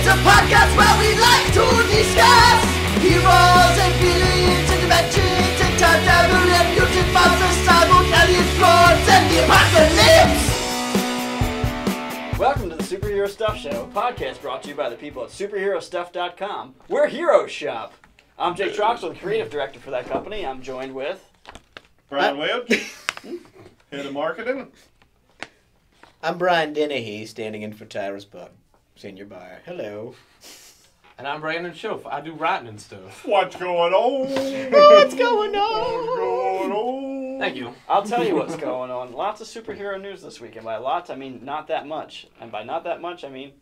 a podcast where we like to discuss heroes and villains and dimensions and time travel and mutant monsters, cyborg alien lords and the apocalypse. Welcome to the Superhero Stuff Show, a podcast brought to you by the people at superherostuff.com. We're Hero Shop. I'm Jake Troxel, the creative director for that company. I'm joined with Brian Williams, head of marketing. I'm Brian Dennehy, standing in for Tyrus Buck, senior buyer. Hello. And I'm Brandon Schoaf. I do writing and stuff. What's going on? What's going on? What's going on? Thank you. I'll tell you what's going on. Lots of superhero news this week, and by lots, I mean not that much. And by not that much, I mean,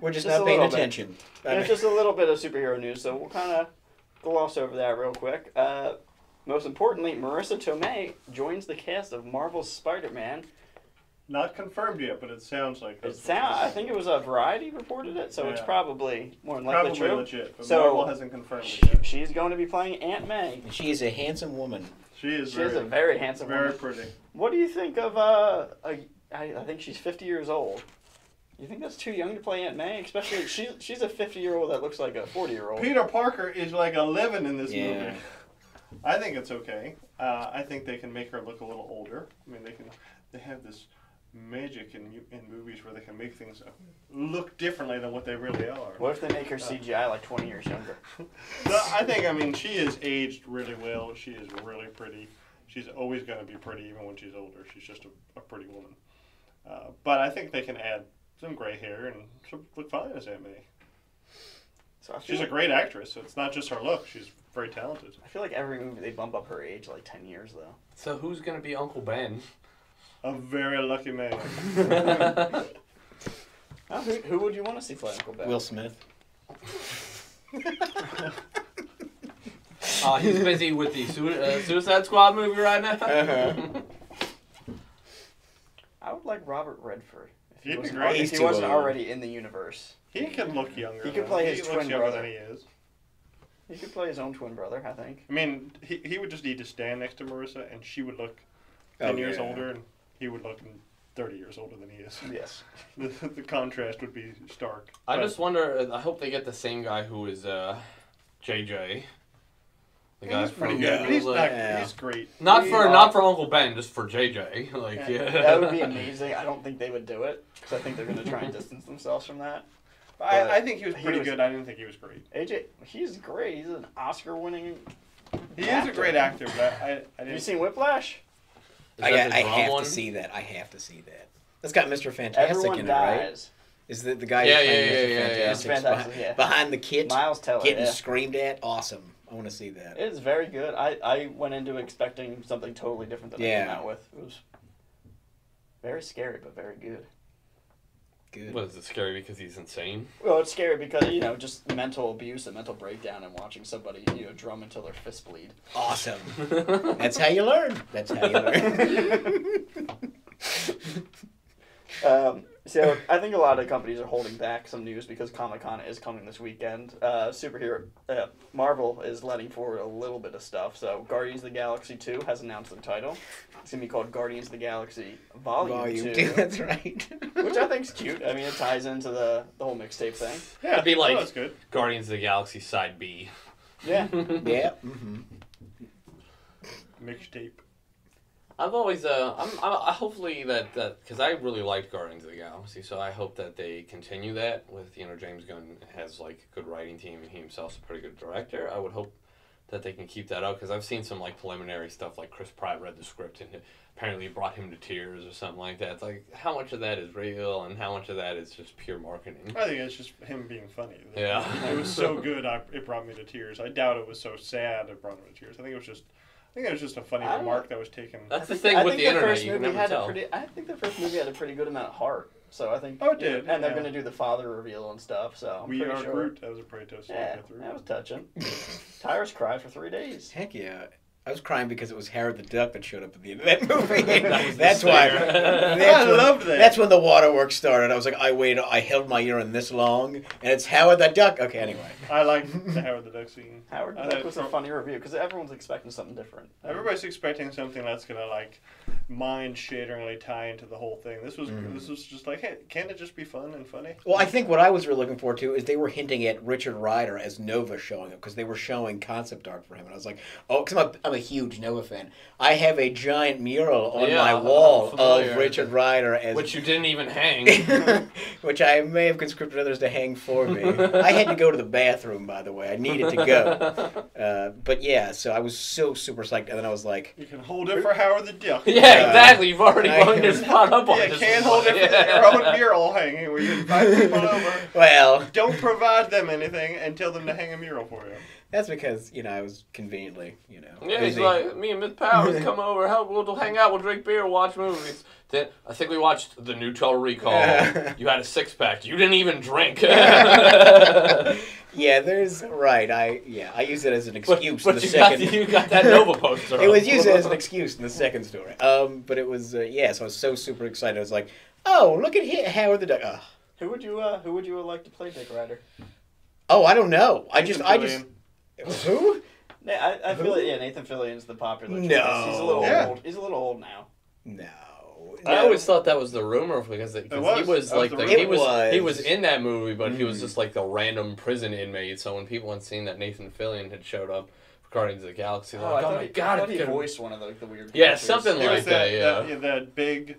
We're just a not paying little bit. attention. It's just a little bit of superhero news, so we'll kind of gloss over that real quick. Most importantly, Marissa Tomei joins the cast of Marvel's Spider-Man. Not confirmed yet, but it sounds like I think it was a Variety reported it, so it's probably more than likely probably true. legit, but So, Marvel hasn't confirmed it yet. She's going to be playing Aunt May. She is a handsome woman. She is a very handsome very woman. pretty. What do you think of, I think she's 50 years old. You think that's too young to play Aunt May? Especially, she's a 50-year-old that looks like a 40-year-old. Peter Parker is like 11 in this Yeah. movie. I think it's okay. I think they can make her look a little older. I mean, they have this magic in movies where they can make things look differently than what they really are. What if they make her CGI like 20 years younger? So I think, she is aged really well. She is really pretty. She's always going to be pretty even when she's older. She's just a pretty woman. But I think they can add some gray hair and she'll look fine as Aunt May. So She's a great actress, so it's not just her look. She's very talented. I feel like every movie they bump up her age like 10 years, though. So who's going to be Uncle Ben? A very lucky man. Who would you want to see play Uncle Ben? Will Smith. He's busy with the Suicide Squad movie right now. I would like Robert Redford. He'd be If great. He's he too wasn't old. already in the universe. He can look younger. He could though. play his He twin looks younger brother. than he is. He could play his own twin brother, I think. I mean, he would just need to stand next to Marissa, and she would look 10 years older, and he would look 30 years older than he is. Yes. The contrast would be stark. I But just wonder, I hope they get the same guy who is JJ. The guy he's pretty from good. He's, Yeah. he's great. Not for Uncle Ben, just for JJ. That would be amazing. I don't think they would do it, because I think they're going to try and distance themselves from that. I think he was pretty good. I didn't think he was great. AJ, he's great. He's an Oscar-winning He is actor. a great actor, but I Have you didn't. seen Whiplash? Is I that the drum have one? to see that. I have to see that. That's got Mr. Fantastic Everyone in it, right? dies. Is the guy Yeah, who's playing yeah, Mr. yeah, yeah. Fantastic Fantastic, yeah. behind the kit, Miles Teller, getting yeah. screamed at? Awesome. I want to see that. It's very good. I went into expecting something totally different than I came out with. It was very scary, but very good. Good. What, is it scary because he's insane? Well, it's scary because, just mental abuse and mental breakdown and watching somebody, drum until their fists bleed. Awesome. That's how you learn. That's how you learn. So I think a lot of companies are holding back some news because Comic-Con is coming this weekend. Marvel is letting forward a little bit of stuff. So Guardians of the Galaxy 2 has announced the title. It's going to be called Guardians of the Galaxy Volume 2. That's right. Which I think's cute. I mean, it ties into the whole mixtape thing. Yeah, It'd be like that's good. Guardians of the Galaxy Side B. Yeah. Yeah. Mm-hmm. Mixtape. I've always, I'm hopefully that because I really liked Guardians of the Galaxy, so I hope that they continue that with, James Gunn has, a good writing team, and he himself's a pretty good director. I would hope that they can keep that up, because I've seen some, preliminary stuff, Chris Pratt read the script, and apparently it brought him to tears or something like that. It's how much of that is real, and how much of that is just pure marketing? I think it's just him being funny. Yeah. It was so good, it brought me to tears. I doubt it was so sad it brought me to tears. I think it was just a funny remark that was taken. That's the thing with the internet, you can never tell. I think the first movie had a pretty good amount of heart. So I think. Oh, it did. And they're going to do the father reveal and stuff. So I'm We pretty Are sure. Groot. That was a pretty tough scene to Yeah, get through. that was touching. Tyrus cried for 3 days. Heck yeah. I was crying because it was Howard the Duck that showed up at the end of that movie. That That's why. I loved that. That's when the waterworks started. I was like, I held my urine this long, and it's Howard the Duck. Okay, anyway. I liked the Howard the Duck scene. Howard the Duck was a funny review because everyone's expecting something different. Everybody's expecting something that's gonna mind-shatteringly tie into the whole thing. This was just like, hey, can't it just be fun and funny? Well, I think what I was really looking forward to is they were hinting at Richard Rider as Nova showing up because they were showing concept art for him, and I was like, oh, because I'm a huge Nova fan. I have a giant mural on my wall of Richard Rider as which you didn't even hang, which I may have conscripted others to hang for me. I had to go to the bathroom, by the way. I needed to go, but yeah, so I was so super psyched, and then I was like, you can hold it for Howard the Duck. Yeah, exactly. You've already blown your spot up on Yeah, this. can't hold it for your own mural hanging where you invite people over. well, Don't provide them anything and tell them to hang a mural for you. that's because, I was conveniently, Yeah, he's busy. like, me and Miss Powers come over, we'll hang out, we'll drink beer, watch movies. Then I think we watched the new Total Recall. You had a 6-pack. You didn't even drink. Yeah, I use it as an excuse in the you second. you got that Nova poster. It was used as an excuse in the second story. But it was, so I was so super excited. I was like, oh, look at Howard the Duck. Ugh. Who would you like to play Dick Rider? Oh, I don't know. I just who? I feel like Nathan Fillion's the popular choice. No. He's a little Yeah. old. He's a little old now. No. I always thought that was the rumor because he was like he was in that movie, but he was just like the random prison inmate. So when people had seen that Nathan Fillion had showed up for Guardians of the Galaxy, they're like, oh my god, I thought he voiced one of the weird. Yeah, characters. something There like was that. Yeah. that big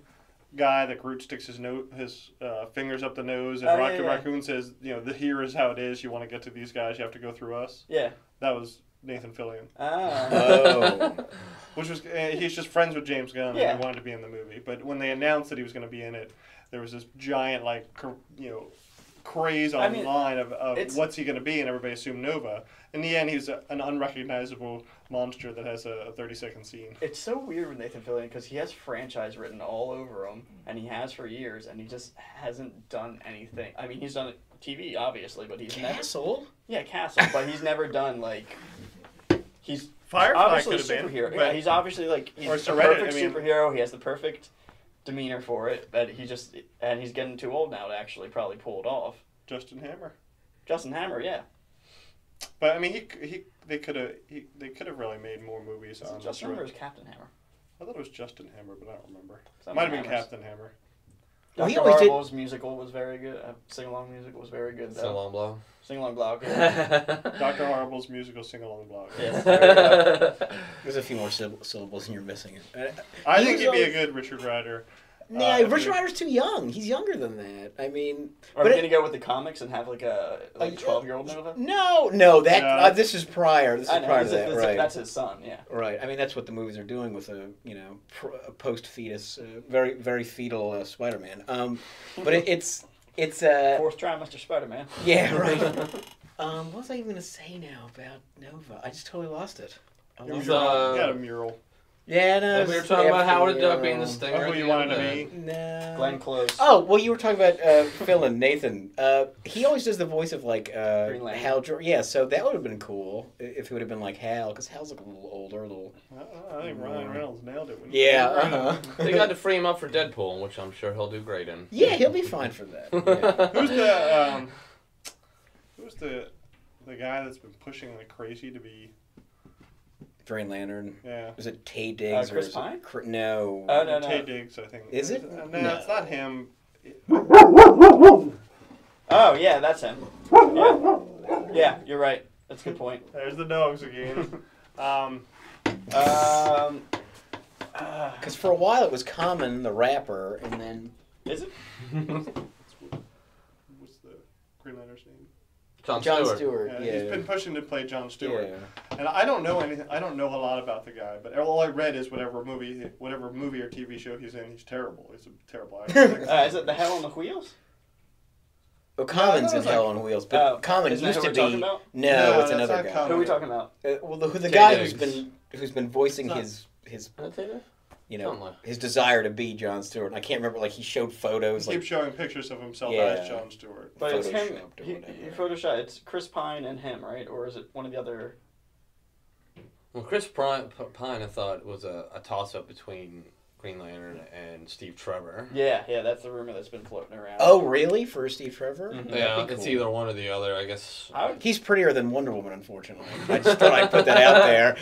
guy that Groot sticks his fingers up the nose, and Oh, Rocket yeah. Raccoon says, here is how it is. You want to get to these guys, you have to go through us. Yeah. That was Nathan Fillion. Oh. Which was he's just friends with James Gunn, Yeah. and he wanted to be in the movie. But when they announced that he was going to be in it, there was this giant craze online of what's he going to be, and everybody assumed Nova. In the end, he's an unrecognizable monster that has a 30-second scene. It's so weird with Nathan Fillion because he has franchise written all over him, and he has for years, and he just hasn't done anything. I mean, he's done TV, obviously, but he's Castle? Castle, but he's never done, he's Firefly obviously a could have been. superhero. But Yeah, he's obviously, he's Or a Serenity, perfect superhero. He has the perfect demeanor for it, but and he's getting too old now to actually probably pull it off. Justin Hammer. Justin Hammer, yeah. But I mean, they could have really made more movies on Justin Hammer is Captain Hammer. I thought it was Justin Hammer, but I don't remember. Something Might have been Hammers. Captain Hammer. Well, he Dr. always did- Horrible's musical was very good. Sing-along musical was very good, though. So long blow. Sing-along block. Yeah. Dr. Horrible's musical sing-along blog. Yes, very good. There's a few more syllables and you're missing it. I think He he'd was be a always- good Richard Rider. Nah, if Richard you- Rider's too young. He's younger than that. I mean, Are but we it- gonna go with the comics and have a 12-year-old Nova? no, that No. This is prior. This is I know, prior to that, right? that's his son. Yeah. Right. I mean, that's what the movies are doing with a post-fetus, very very fetal Spider-Man. But it's Fourth trimester Spider-Man. yeah, right. What was I even gonna say now about Nova? I just totally lost it. I You lost got it. a mural. Yeah, no. And we were talking about Howard the Duck being the stinger. Of who at you the wanted end to of be. that. No. Glenn Close. Oh, well, you were talking about Phil and Nathan. He always does the voice of Green Lantern. Hal. Yeah, so that would have been cool if it would have been like Hal, because Hal's like a little older, a little. I think Ryan Reynolds nailed it. Yeah. Uh-huh. They got to free him up for Deadpool, which I'm sure he'll do great in. Yeah, he'll be fine for that. Yeah. Who's the guy that's been pushing like crazy to be? Green Lantern. Yeah. Is it Tay Diggs Chris or is Pine? it no? Oh, no. Tay Diggs, I think. Is it? No, No. it's not him. Oh yeah, that's him. Yeah, you're right. That's a good point. There's the dogs again. Because for a while it was Common, the rapper, and then Is it? What's the Green Lantern's name? John Stewart. Yeah, Yeah, he's been pushing to play John Stewart. Yeah. And I don't know anything. I don't know a lot about the guy, but all I read is whatever movie or TV show he's in, he's terrible. He's a terrible actor. Is it the Hell on the Wheels? Well, Common's that in was Hell like- on Wheels, but Common isn't that used who to we're be. talking about? No, No, it's that's another not guy. Common. Who are we talking about? The Tay guy Diggs. who's been voicing Not- his Something like- his desire to be John Stewart. And I can't remember, like, he showed photos, He like, keeps showing pictures of himself Yeah. as John Stewart. But it's him. Photoshopped or He whatever. Photoshop. It's Chris Pine and him, right? Or is it one of the other? Well, Chris Pine, I thought, was a toss-up between Green Lantern and Steve Trevor. Yeah, that's the rumor that's been floating around. Oh, really? For Steve Trevor? Mhm. Yeah, That'd be it's cool. either one or the other, I guess. He's prettier than Wonder Woman, unfortunately. I just thought I'd put that out there.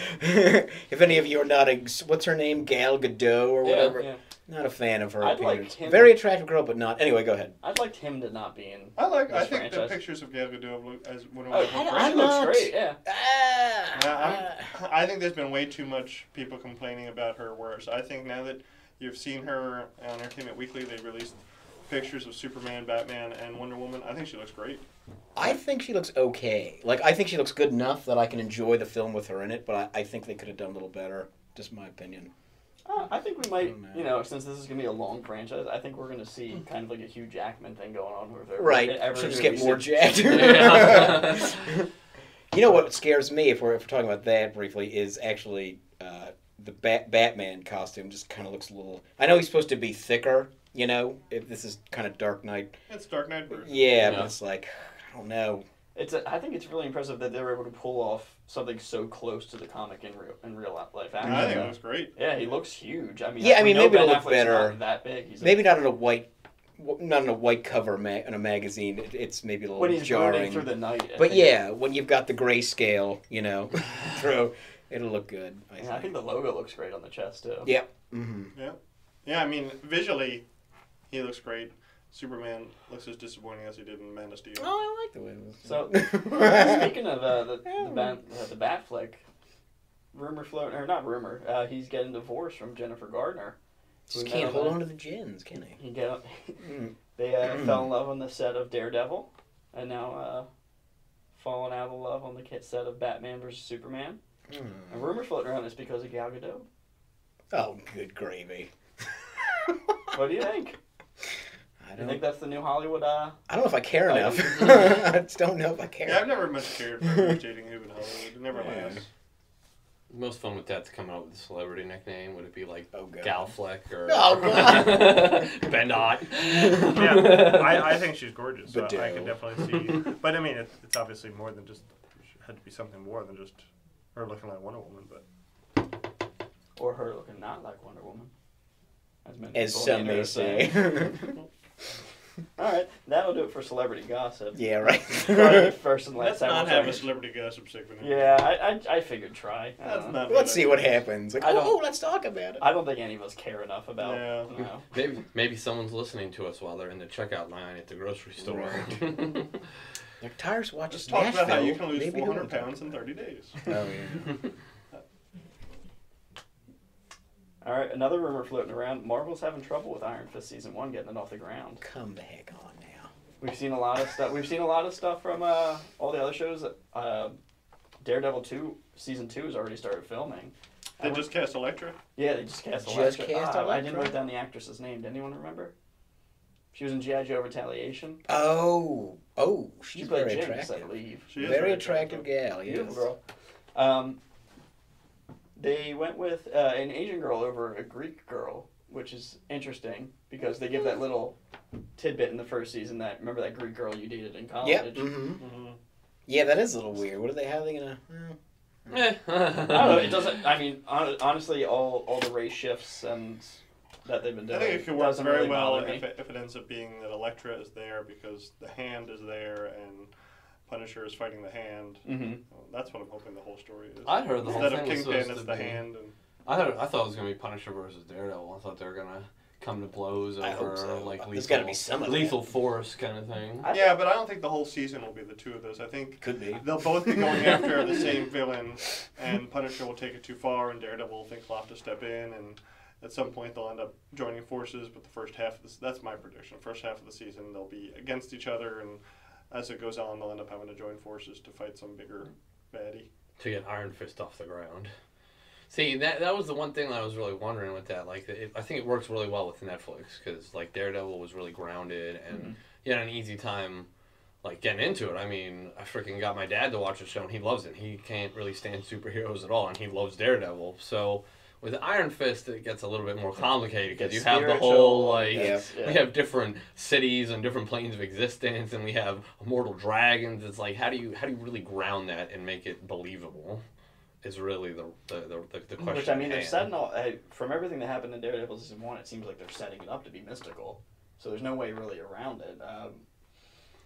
If any of you are not what's her name, Gal Gadot or whatever, Yeah. not a fan of her I'd like appearance. him- Very attractive girl, but not. Anyway, go ahead. I'd like him to not be in. I this think the franchise. pictures of Gal Gadot look as one of Oh, my he looks great. Yeah. I think there's been way too much people complaining about her. Whereas I think now that you've seen her on Entertainment Weekly, they released pictures of Superman, Batman, and Wonder Woman. I think she looks great. I think she looks okay. Like, I think she looks good enough that I can enjoy the film with her in it, but I think they could have done a little better. Just my opinion. I think we might, Oh, no. since this is going to be a long franchise, I think we're going to see kind of like a Hugh Jackman thing going on with her. Right. Every She'll just movie get more since- jacked. Yeah. You know what scares me, if we're talking about that briefly, is actually the Batman costume just kind of looks a little... I know he's supposed to be thicker, if this is kind of Dark Knight. It's Dark Knight version. Yeah, Yeah. but it's like, I don't know. I think it's really impressive that they were able to pull off something so close to the comic in real life. I think it looks great. Yeah, he looks huge. I mean, Yeah, I we mean, know maybe Ben it'll look Affleck's better. not that big. He's Maybe not on a white cover in a magazine. It's maybe a little when he's jarring. burning through the night. I But think- yeah, when you've got the grayscale, through, it'll look good. I think the logo looks great on the chest too. Yeah. Mm-hmm. Yeah, I mean, visually, he looks great. Superman looks as disappointing as he did in Man of Steel. Oh, I like the way it was. So, speaking of the Bat flick, rumor floating, or not rumor, he's getting divorced from Jennifer Gardner. Just can't hold on to the gins, can he? They fell in love on the set of Daredevil, and now falling out of love on the set of Batman vs Superman. And rumor floating around is because of Gal Gadot. Oh, good gravy. What do you think? I You don't. think that's the new Hollywood? I don't know if I care I enough. don't- I just don't know if I care. Yeah, I've never much cared for who's dating who in Hollywood. It never Yeah. lasts. Most fun with that to come up with a celebrity nickname. Would it be like Oh, God. Gal Fleck or Oh, God. Ben Dot? Yeah, I think she's gorgeous. So I Badoo. can definitely see. But I mean, it's obviously more than just. It had to be something more than just her looking like Wonder Woman. But Or her looking not like Wonder Woman? Many As people some in may there say. All right, that'll do it for celebrity gossip. Yeah, right. First and last let's time. not we'll have a say- celebrity gossip segment. Yeah, I figured try. I That's don't know. not. Let's see what happens. Like, I don't- let's talk about it. I don't think any of us care enough about. Yeah. You know. Maybe someone's listening to us while they're in the checkout line at the grocery store. Their tires watch Let's us talk about how you Nashville. can lose Maybe 400 they'll pounds talk in 30 days. about it. Oh, yeah. All right, another rumor floating around: Marvel's having trouble with Iron Fist season 1 getting it off the ground. Come the heck on now. We've seen a lot of stuff. We've seen a lot of stuff from all the other shows. Daredevil 2 season 2 has already started filming. They just cast Elektra. Yeah, they just cast Just Elektra. cast I didn't Elektra? write down the actress's name. Did anyone remember? She was in G.I. Joe Retaliation. Oh, She she's played very Jinx, I attractive. believe. She is Very attractive gal, Beautiful yes. girl. They went with an Asian girl over a Greek girl, which is interesting because they give that little tidbit in the first season that remember that Greek girl you dated in college. Yep. Mm-hmm. Mm-hmm. Yeah, that is a little weird. What are they? How are they gonna? Eh. I don't know. It doesn't. I mean, honestly, all the race shifts and that they've been I doing. think it could work doesn't very really well bother me. if it ends up being that Elektra is there because the Hand is there and Punisher is fighting the Hand. Mm-hmm. Well, that's what I'm hoping the whole story is. I heard the whole Instead of thing was Kingpin, supposed it's to the be- Hand. And I thought it was gonna be Punisher versus Daredevil. I thought they were gonna come to blows over I hope so. like There's lethal, gotta be some of that. lethal force kind of thing. yeah, but I don't think the whole season will be the two of those. I think Could be. they'll both be going after the same villain, and Punisher will take it too far, and Daredevil will think he'll have to step in, and at some point they'll end up joining forces. But the first half of that's my prediction. First half of the season they'll be against each other, and as it goes on, they'll end up having to join forces to fight some bigger baddie. To get Iron Fist off the ground. See, that was the one thing that I was really wondering with that. Like, I think it works really well with Netflix because like Daredevil was really grounded and you had an easy time like getting into it. I mean, I freaking got my dad to watch the show and he loves it. He can't really stand superheroes at all and he loves Daredevil. So with Iron Fist, it gets a little bit more complicated because you It's have the spiritual, whole like yes, we have different cities and different planes of existence, and we have immortal dragons. It's like how do you really ground that and make it believable? is really the question. Which, I mean, at they're hand. setting all... From everything that happened in Daredevil Season 1, it seems like they're setting it up to be mystical. So there's no way really around it.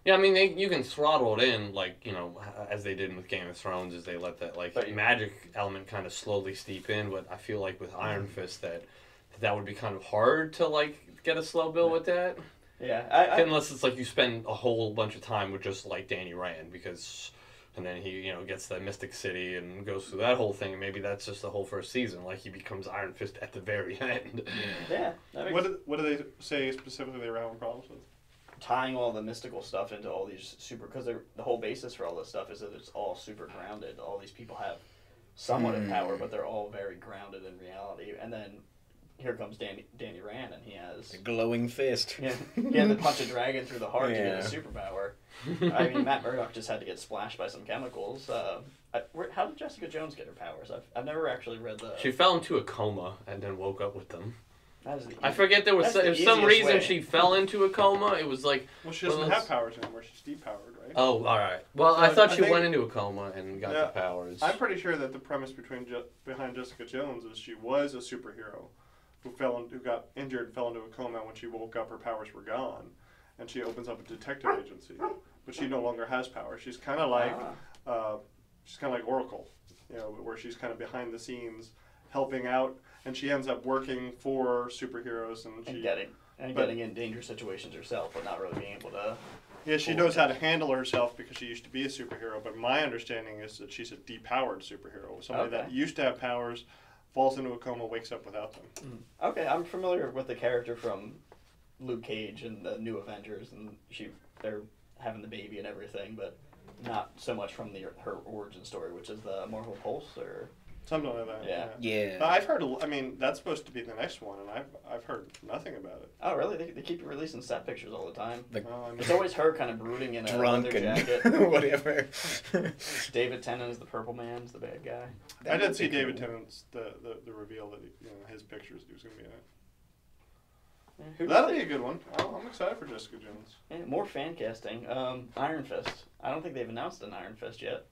Yeah, I mean, you can throttle it in, like, you know, as they did with Game of Thrones, as they let that, like, magic element kind of slowly steep in, but I feel like with Iron Fist that would be kind of hard to, like, get a slow build with that. Yeah. Unless it's like you spend a whole bunch of time with just, like, Danny Rand, because... And then he, you know, gets the Mystic City and goes through that whole thing, and maybe that's just the whole first season, like he becomes Iron Fist at the very end. Yeah. What do they say specifically they were having problems with? Tying all the mystical stuff into all these super, because the whole basis for all this stuff is that it's all super grounded. All these people have somewhat of power, but they're all very grounded in reality. And then here comes Danny Rand, and he has a glowing fist. Yeah, he had to punch a dragon through the heart to get his superpower. I mean, Matt Murdock just had to get splashed by some chemicals. How did Jessica Jones get her powers? I've never actually read the. She fell into a coma and then woke up with them. I forget there was some reason she fell into a coma. It was like... Well, she doesn't have powers anymore. She's depowered, right? Oh, all right. Well, so I thought she went into a coma and got the powers. I'm pretty sure that the premise behind Jessica Jones is she was a superhero who got injured, fell into a coma. When she woke up, her powers were gone, and she opens up a detective agency. But she no longer has powers. She's kind of like Oracle, you know, where she's kind of behind the scenes helping out. And she ends up working for superheroes, and getting in dangerous situations herself, but not really being able to. Yeah, she knows how to handle herself because she used to be a superhero. But my understanding is that she's a depowered superhero, somebody that used to have powers, falls into a coma, wakes up without them. Okay, I'm familiar with the character from Luke Cage and the New Avengers, and they're having the baby and everything, but not so much from her origin story, which is the Marvel Pulse or. Something like that. Yeah. But I've heard. I mean, that's supposed to be the next one, and I've heard nothing about it. Oh, really? They keep releasing set pictures all the time. I mean, it's always her kind of brooding in a leather jacket. Whatever. David Tennant is the Purple Man, is the bad guy. I did see David Tennant's the reveal that his pictures he was going to be in it. Yeah, that'll be a good one. I'm excited for Jessica Jones. Yeah, more fan casting. Iron Fist. I don't think they've announced an Iron Fist yet.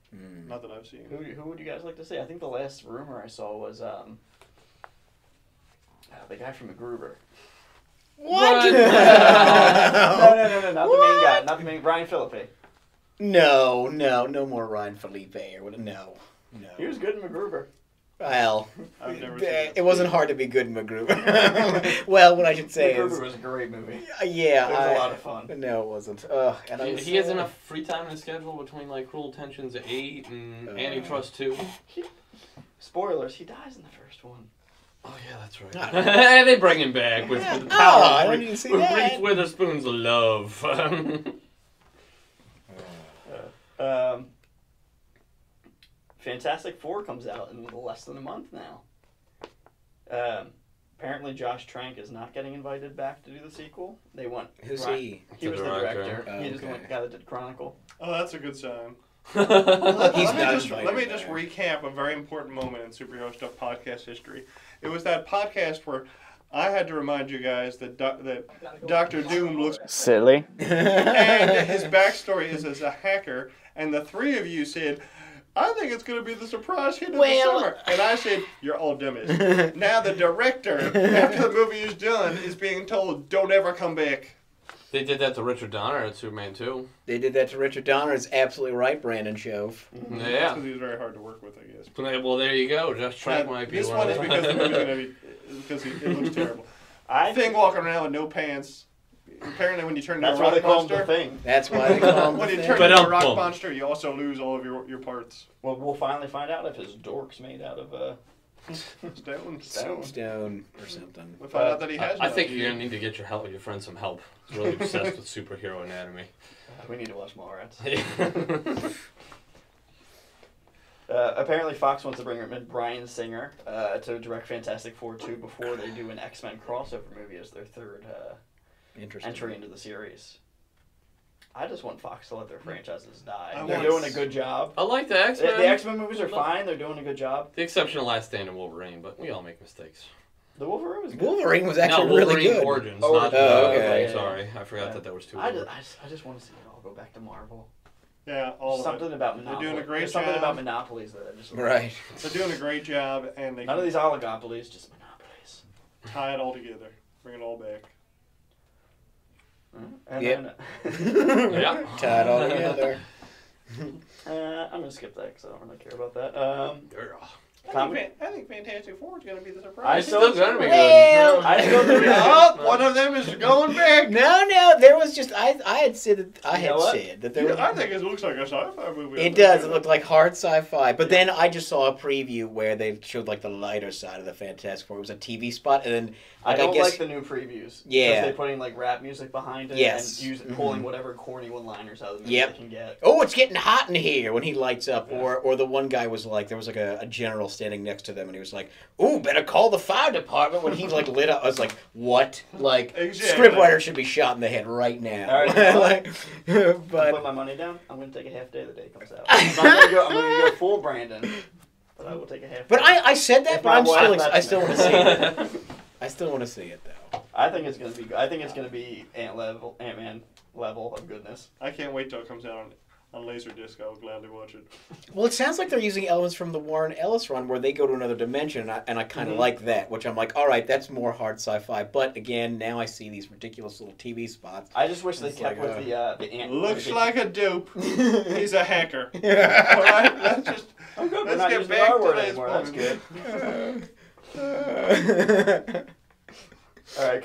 Not that I've seen. Who would you guys like to see? I think the last rumor I saw was the guy from MacGruber. What? No, not the main guy. Not the main. Ryan Phillippe. No more Ryan Felipe or what? No. He was good in MacGruber. Well, I've never seen it. It wasn't hard to be good in MacGruber. Well, what I should say is... MacGruber was a great movie. Yeah. It was a lot of fun. No, it wasn't. He has enough free time in his schedule between, like, Cruel Intentions 8 and Antitrust 2. Spoilers, he dies in the first one. Oh, yeah, that's right. And they bring him back with the power of Reese Witherspoon's love. Fantastic Four comes out in less than a month now. Apparently Josh Trank is not getting invited back to do the sequel. They want... Who's he? He was the director. Oh, He was the guy that did Chronicle. Oh, that's a good sign. He's Let me just recap a very important moment in Superhero Stuff podcast history. It was that podcast where I had to remind you guys that Dr. Doom looks silly. And his backstory is as a hacker, and the three of you said, I think it's going to be the surprise hit of the summer. And I said, you're all dummies. Now the director, after the movie is done, is being told, don't ever come back. They did that to Richard Donner at Superman 2. They did that to Richard Donner. It's absolutely right, Brandon Shove. Yeah. That's because he was very hard to work with, I guess. Well, there you go. Josh Trank might be this one one of is them. because the movie's going to be, because it looks terrible. Thing walking around with no pants. Apparently, when you turn into a rock monster, That's why they call him when you the turn thing. into a rock monster, you also lose all of your parts. Well, we'll finally find out if his dork's made out of Stone or something. We'll find out that he has. I think you're gonna need to get your friend some help. He's really obsessed with superhero anatomy. We need to watch Mallrats. Apparently, Fox wants to bring in Bryan Singer to direct Fantastic Four 2 before they do an X-Men crossover movie as their third entry into the series. I just want Fox to let their franchises die. They're doing a good job. I like the X-Men. The X-Men movies are fine. They're doing a good job. The exception of Last Stand and Wolverine, but we all make mistakes. The Wolverine was good. Wolverine was actually Wolverine really good. Origins, Origins. not okay. Sorry, I forgot that there was two. I just want to see it all go back to Marvel. Yeah, all something of it. about monopoly. They're doing a great There's something job. about monopolies that I just Right. They're doing a great job, and they None of these oligopolies, just monopolies. tie it all together, bring it all back. And Yep. then, Yeah. Tie it all together. I'm gonna skip that because I don't really care about that. I think Fantastic Four is going to be the I surprise. still Still gonna be Well, good. I still think Oh, one of them is going back. No, there was just I had said that I You know had what? said that there was. I think it looks like a sci-fi movie. It does. It looked like hard sci-fi. But then I just saw a preview where they showed like the lighter side of the Fantastic Four. It was a TV spot, and then I like, don't guess, like the new previews. Yeah. Because they're putting like rap music behind it Yes. and pulling whatever corny one-liners out of the movie Yep. they can get. oh, it's getting hot in here when he lights up. Yeah. Or the one guy was like, there was like a general standing next to them, and he was like, "Ooh, better call the fire department." When he like lit up, I was like, "What?" Like, Exactly. scriptwriter should be shot in the head right now. All right, you know Like, I'll but put my money down. I'm gonna take a half day the day it comes out. I'm gonna go full Brandon, but I will take a half. but day. I said that, If but my I'm wife still I lets still me. want to see it. I still want to see it though. I think it's gonna be. I think it's gonna be Ant-Man level of goodness. I can't wait till it comes out on Laserdisc. I will gladly watch it. Well, it sounds like they're using elements from the Warren Ellis run where they go to another dimension, and I kind of like that, which I'm like, all right, that's more hard sci-fi. But again, now I see these ridiculous little TV spots. I just wish they It's kept like, with the Ant. Looks like a dupe. He's a hacker. All right, let's just I'm good. We're let's not get using the back R to word this anymore. That's point. good. All right,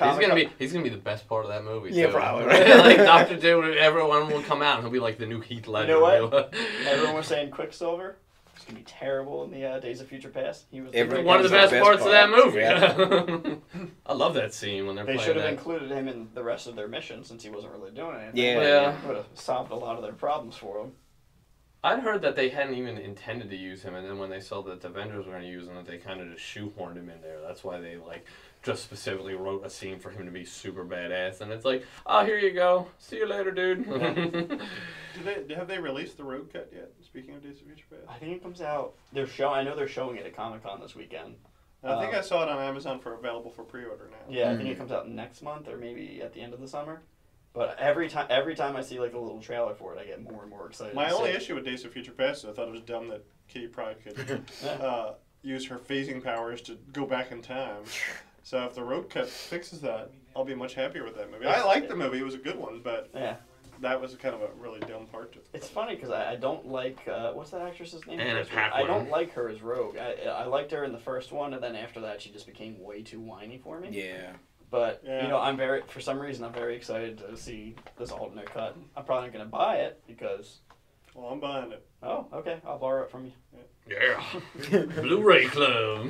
He's gonna be the best part of that movie. Yeah, too. probably. Like Doctor Doom, everyone will come out and he'll be like the new Heath Ledger. You know what? Everyone was saying Quicksilver. It's gonna be terrible in the Days of Future Past. He was One of the best parts of that movie. Yeah. I love that scene when they're They playing should have that. included him in the rest of their mission since he wasn't really doing anything. Yeah. Would have solved a lot of their problems for him. I'd heard that they hadn't even intended to use him, and then when they saw that the Avengers were going to use him, that they kind of just shoehorned him in there. That's why they like just specifically wrote a scene for him to be super badass, and it's like, oh, here you go, see you later, dude. Have they released the road cut yet? Speaking of Days of Future Past, I think it comes out. I know they're showing it at Comic-Con this weekend. I think I saw it on Amazon for available for pre-order now. Yeah, I think it comes out next month or maybe at the end of the summer. But every time I see like a little trailer for it, I get more and more excited. My to only see it. issue with Days of Future Past is I thought it was dumb that Kitty Pryde could Yeah. use her phasing powers to go back in time. So if the road cut fixes that, I'll be much happier with that movie. I liked the movie; it was a good one, but Yeah. that was kind of a really dumb part to it. It's funny because I don't like what's that actress's name? Anna I Paquin. don't like her as Rogue. I liked her in the first one, and then after that, she just became way too whiny for me. Yeah. But Yeah. you know, for some reason, I'm very excited to see this alternate cut. I'm probably not gonna buy it because. Well, I'm buying it. Oh, okay. I'll borrow it from you. Yeah. Blu-ray Club.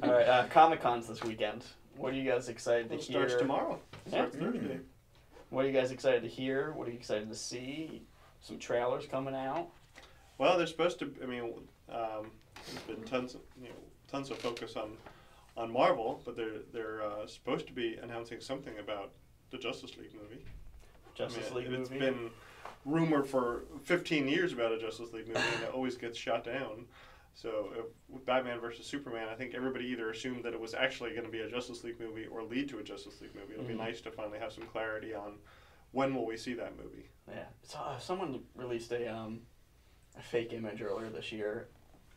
All right. Comic-Con's this weekend. What are you guys excited to It hear? starts tomorrow. It Yeah. starts Thursday. What are you guys excited to hear? What are you excited to see? Some trailers coming out. Well, they're supposed to. I mean, there's been tons of focus on Marvel, but they're supposed to be announcing something about the Justice League movie. Justice League It's movie. been rumored for 15 years about a Justice League movie, and it always gets shot down. So with Batman versus Superman, I think everybody either assumed that it was actually going to be a Justice League movie or lead to a Justice League movie. It'll be nice to finally have some clarity on when will we see that movie. Yeah. So, someone released a fake image earlier this year.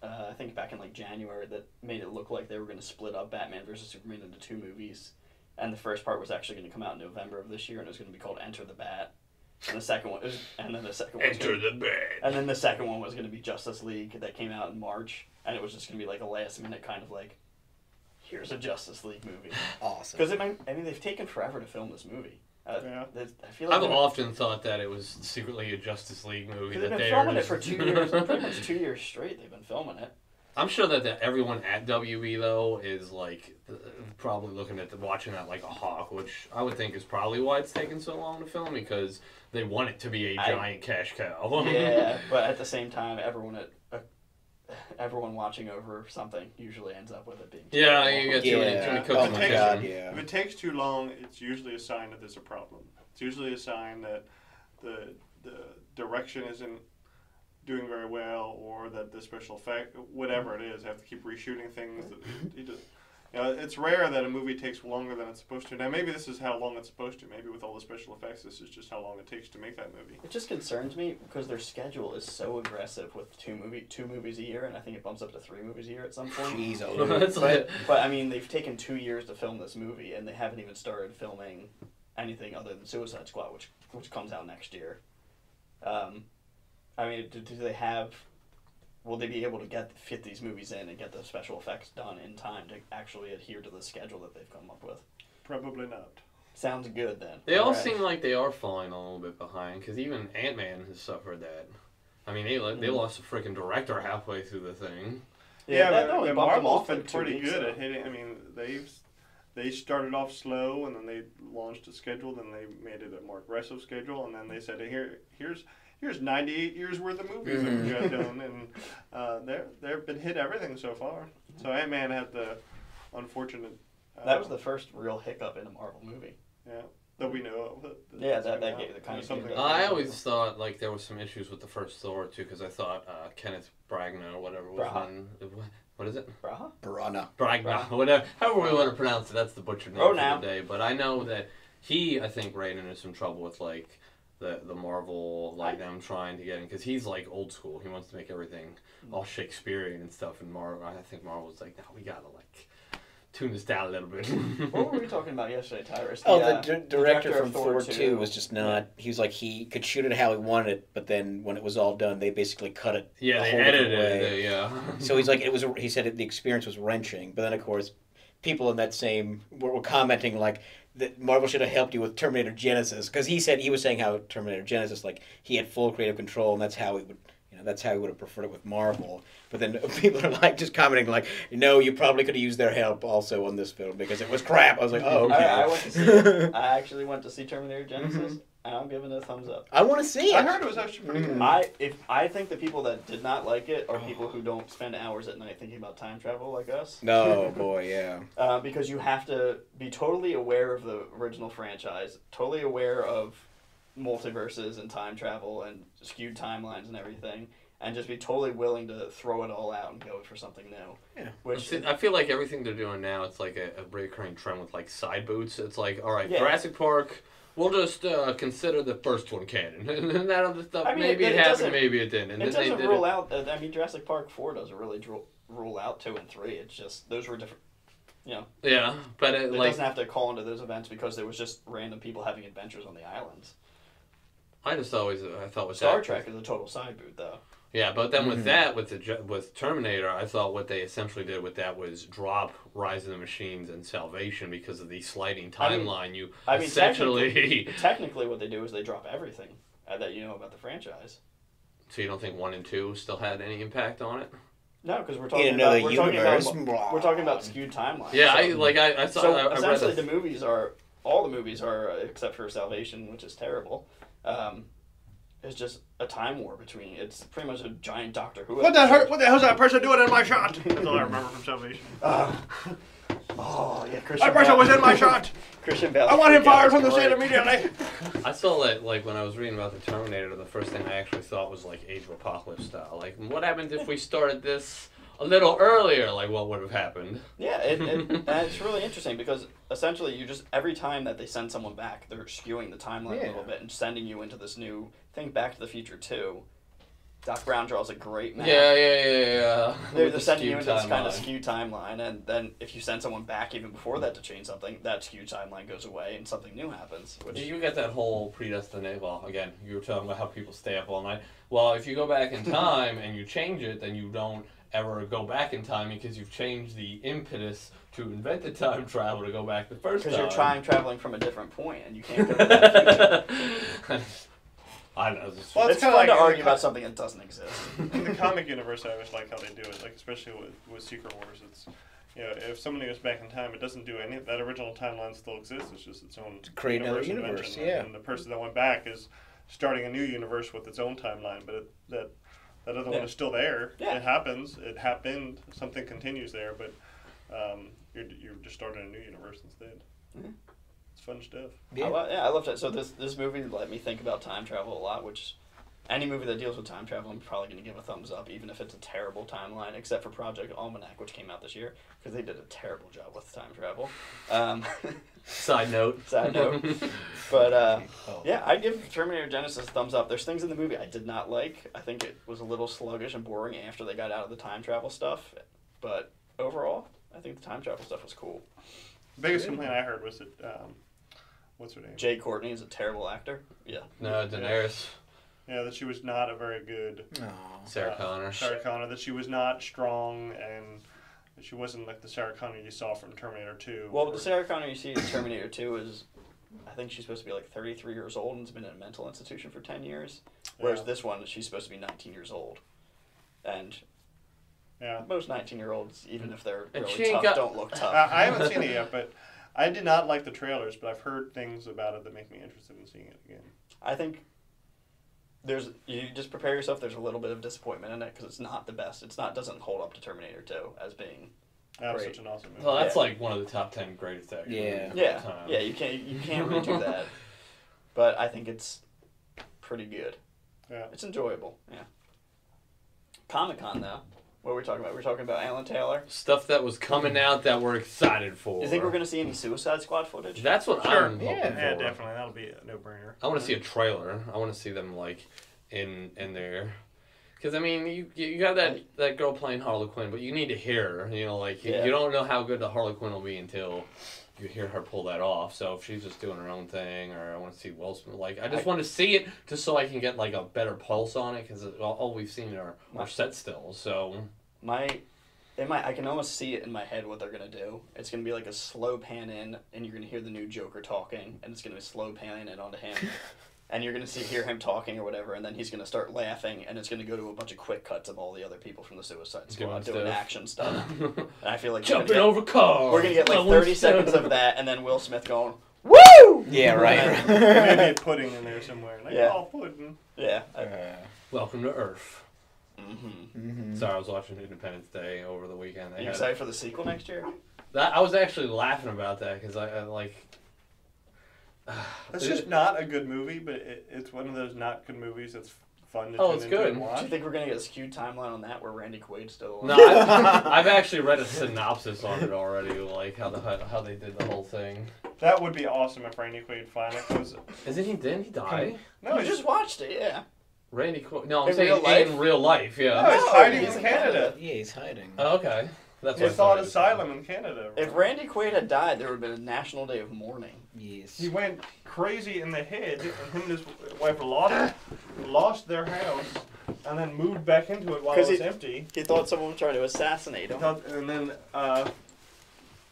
I think back in like January that made it look like they were going to split up Batman versus Superman into two movies, and the first part was actually going to come out in November of this year, and it was going to be called Enter the Bat. And the second one, and then the second one, Enter the bed. and then the second one was going to be Justice League that came out in March, and it was just going to be like a last minute kind of like, here's a Justice League movie. Awesome. Because they've taken forever to film this movie. Yeah. I feel like I've they've- often thought that it was secretly a Justice League movie. they've That been they filming are it for just... 2 years, pretty much 2 years straight. They've been filming it. I'm sure that everyone at WB though is like probably looking at watching that like a hawk, which I would think is probably why it's taken so long to film, because they want it to be a giant cash cow. Yeah, but at the same time, everyone watching over something usually ends up with it being. Yeah, you get too many Yeah. cooks Oh in the my kitchen. God, yeah. If it takes too long, it's usually a sign that there's a problem. It's usually a sign that the direction isn't doing very well, or that the special effect, whatever it is, have to keep reshooting things. It's rare that a movie takes longer than it's supposed to. Now, maybe this is how long it's supposed to. Maybe with all the special effects, this is just how long it takes to make that movie. It just concerns me because their schedule is so aggressive with two movies a year, and I think it bumps up to 3 movies a year at some point. Jeez, but I mean, they've taken 2 years to film this movie, and they haven't even started filming anything other than Suicide Squad, which comes out next year. I mean, do they have? Will they be able to fit these movies in and get the special effects done in time to actually adhere to the schedule that they've come up with? Probably not. Sounds good then. They all seem like they are falling a little bit behind, because even Ant-Man has suffered that. I mean, they lost a freaking director halfway through the thing. But Marvel's been pretty good at hitting. I mean, they started off slow, and then they launched a schedule, then they made it a more aggressive schedule, and then they said, here's 98 years worth of movies that we got done, and they've been hit everything so far. So Ant-Man had the unfortunate. That was the first real hiccup in a Marvel movie. Yeah, that we know of. That gave the kind of something. I always thought like there was some issues with the first Thor too, because I thought Kenneth Branagh or whatever was one. What is it? Branagh. Whatever. However we want to pronounce it, that's the butchered name for the day. But I know that I think ran into some trouble with like the Marvel, like them trying to get in, because he's like old school. He wants to make everything all Shakespearean and stuff. And I think Marvel's like, no, we gotta like tune this down a little bit. What were we talking about yesterday, Tyrus? The director from Thor 2 was just not. He was like, he could shoot it how he wanted it, but then when it was all done, they basically cut it. Yeah, they edited it. So he's like, he said the experience was wrenching, but then of course, people in that same were commenting like that Marvel should have helped you with Terminator Genisys, because he was saying how Terminator Genisys, like, he had full creative control, and that's how he would. That's how he would have preferred it with Marvel. But then people are like just commenting like, no, you probably could have used their help also on this film because it was crap. I was like, oh, okay. I actually went to see Terminator Genisys, and I'm giving it a thumbs up. I want to see it. I heard it was actually pretty good. I think the people that did not like it are people who don't spend hours at night thinking about time travel like us. No, boy, yeah. Because you have to be totally aware of the original franchise, totally aware of multiverses and time travel and skewed timelines and everything, and just be totally willing to throw it all out and go for something new. Yeah. Which I feel like everything they're doing now, it's like a recurring trend with like side boots. It's like, all right, Jurassic Park, we'll just consider the first one canon, and that other stuff. I mean, maybe it happened, maybe it didn't. And it doesn't rule out. I mean, Jurassic Park 4 doesn't really rule out 2 and 3. It's just those were different. You know. Yeah, but it doesn't have to call into those events because there was just random people having adventures on the islands. I thought with Star Trek is a total side boot, though. Yeah, but then with that, with Terminator, I thought what they essentially did with that was drop Rise of the Machines and Salvation because of the sliding timeline. Technically, what they do is they drop everything that you know about the franchise. So you don't think 1 and 2 still had any impact on it? No, because we're talking about skewed timelines. Yeah, I saw. So essentially, all the movies are except for Salvation, which is terrible. It's just a time war between. It's pretty much a giant Doctor Who. What the hell's that person doing in my shot? That's all I remember from Salvation. Christian. That person was in my shot. Christian Bale. I want him fired from the set immediately. I saw that like when I was reading about the Terminator, the first thing I actually thought was like Age of Apocalypse style. Like, what happened if we started this a little earlier? Like, what would have happened? Yeah, and it's really interesting because essentially every time that they send someone back, they're skewing the timeline a little bit and sending you into this new thing. Back to the Future 2. Doc Brown draws a great map. Yeah. They're sending you into this kind of skewed timeline, and then if you send someone back even before that to change something, that skewed timeline goes away and something new happens. You get that whole predestination. Well, again, you were talking about how people stay up all night. Well, if you go back in time and you change it, then you don't ever go back in time because you've changed the impetus to invent the time travel to go back the first time. Because you're time traveling from a different point, and you can't go to that future. I know. It's fun to argue about something that doesn't exist. In the comic universe, I always like how they do it, like especially with Secret Wars. It's if somebody goes back in time, it doesn't do any. That original timeline still exists. It's just its own create another universe. Yeah, and the person that went back is starting a new universe with its own timeline, but that other one is still there. Yeah. It happens. It happened. Something continues there, but you're just starting a new universe instead. Mm-hmm. Fun stuff. Yeah, I loved it. So this movie let me think about time travel a lot, which any movie that deals with time travel, I'm probably going to give a thumbs up, even if it's a terrible timeline, except for Project Almanac, which came out this year, because they did a terrible job with time travel. Side note. But, yeah, I'd give Terminator Genisys a thumbs up. There's things in the movie I did not like. I think it was a little sluggish and boring after they got out of the time travel stuff. But overall, I think the time travel stuff was cool. The biggest complaint I heard was that, what's her name? Jay Courtney is a terrible actor. Yeah. No, Daenerys. Yeah, that she was not a very good Sarah Connor. Sarah Connor, that she was not strong, and that she wasn't like the Sarah Connor you saw from Terminator 2. Well, the Sarah Connor you see in Terminator 2 is, I think she's supposed to be like 33 years old and has been in a mental institution for 10 years. Whereas this one, she's supposed to be 19 years old. And most 19-year-olds, even if they're really tough, don't look tough. I haven't seen it yet, but I did not like the trailers, but I've heard things about it that make me interested in seeing it again. I think you just prepare yourself. There's a little bit of disappointment in it because it's not the best. Doesn't hold up to Terminator 2 as being That was great. such an awesome movie. Well, that's like one of the top 10 greatest actors. Yeah. You can't redo that. But I think it's pretty good. Yeah. It's enjoyable. Yeah. Comic-Con though. What were we talking about? We're talking about Alan Taylor. Stuff that was coming out that we're excited for. Do you think we're going to see any Suicide Squad footage? That's what I'm hoping for. Yeah, definitely. That'll be a no-brainer. I want to see a trailer. I want to see them like in there. Because I mean, you got that girl playing Harley Quinn, but you need to hear her. You know, like you don't know how good the Harley Quinn will be until you hear her pull that off. So if she's just doing her own thing, or I want to see Will Smith, like I just want to see it just so I can get like a better pulse on it. Because all we've seen are set stills. So I can almost see it in my head what they're gonna do. It's gonna be like a slow pan in, and you're gonna hear the new Joker talking, and it's gonna be slow pan in onto him. And you're going to hear him talking or whatever, and then he's going to start laughing, and it's going to go to a bunch of quick cuts of all the other people from the Suicide Squad doing action stuff. And I feel like jumping over cars. We're going to get like 30 seconds of that, and then Will Smith going, "Woo!" Yeah, right. Maybe a pudding in there somewhere. Like, pudding. Yeah. Welcome to Earth. Mm-hmm. Sorry, I was watching Independence Day over the weekend. Are you excited for the sequel next year? I was actually laughing about that because I like. It's just not a good movie, but it's one of those not good movies that's fun to it's good. Do you think we're going to get a skewed timeline on that where Randy Quaid's still alive? No, I've actually read a synopsis on it already, like how they did the whole thing. That would be awesome if Randy Quaid finally comes. Didn't he die? No, you just watched it, yeah. Randy Quaid. No, I'm In saying real life? in real life, yeah. No, he's hiding in Canada. Yeah, he's hiding. Oh, okay. That's He what I sought thought. asylum in Canada. If Randy Quaid had died, there would have been a national day of mourning. Yes. He went crazy in the head, and him and his wife lost their house, and then moved back into it while it was empty. He thought someone was trying to assassinate him. And then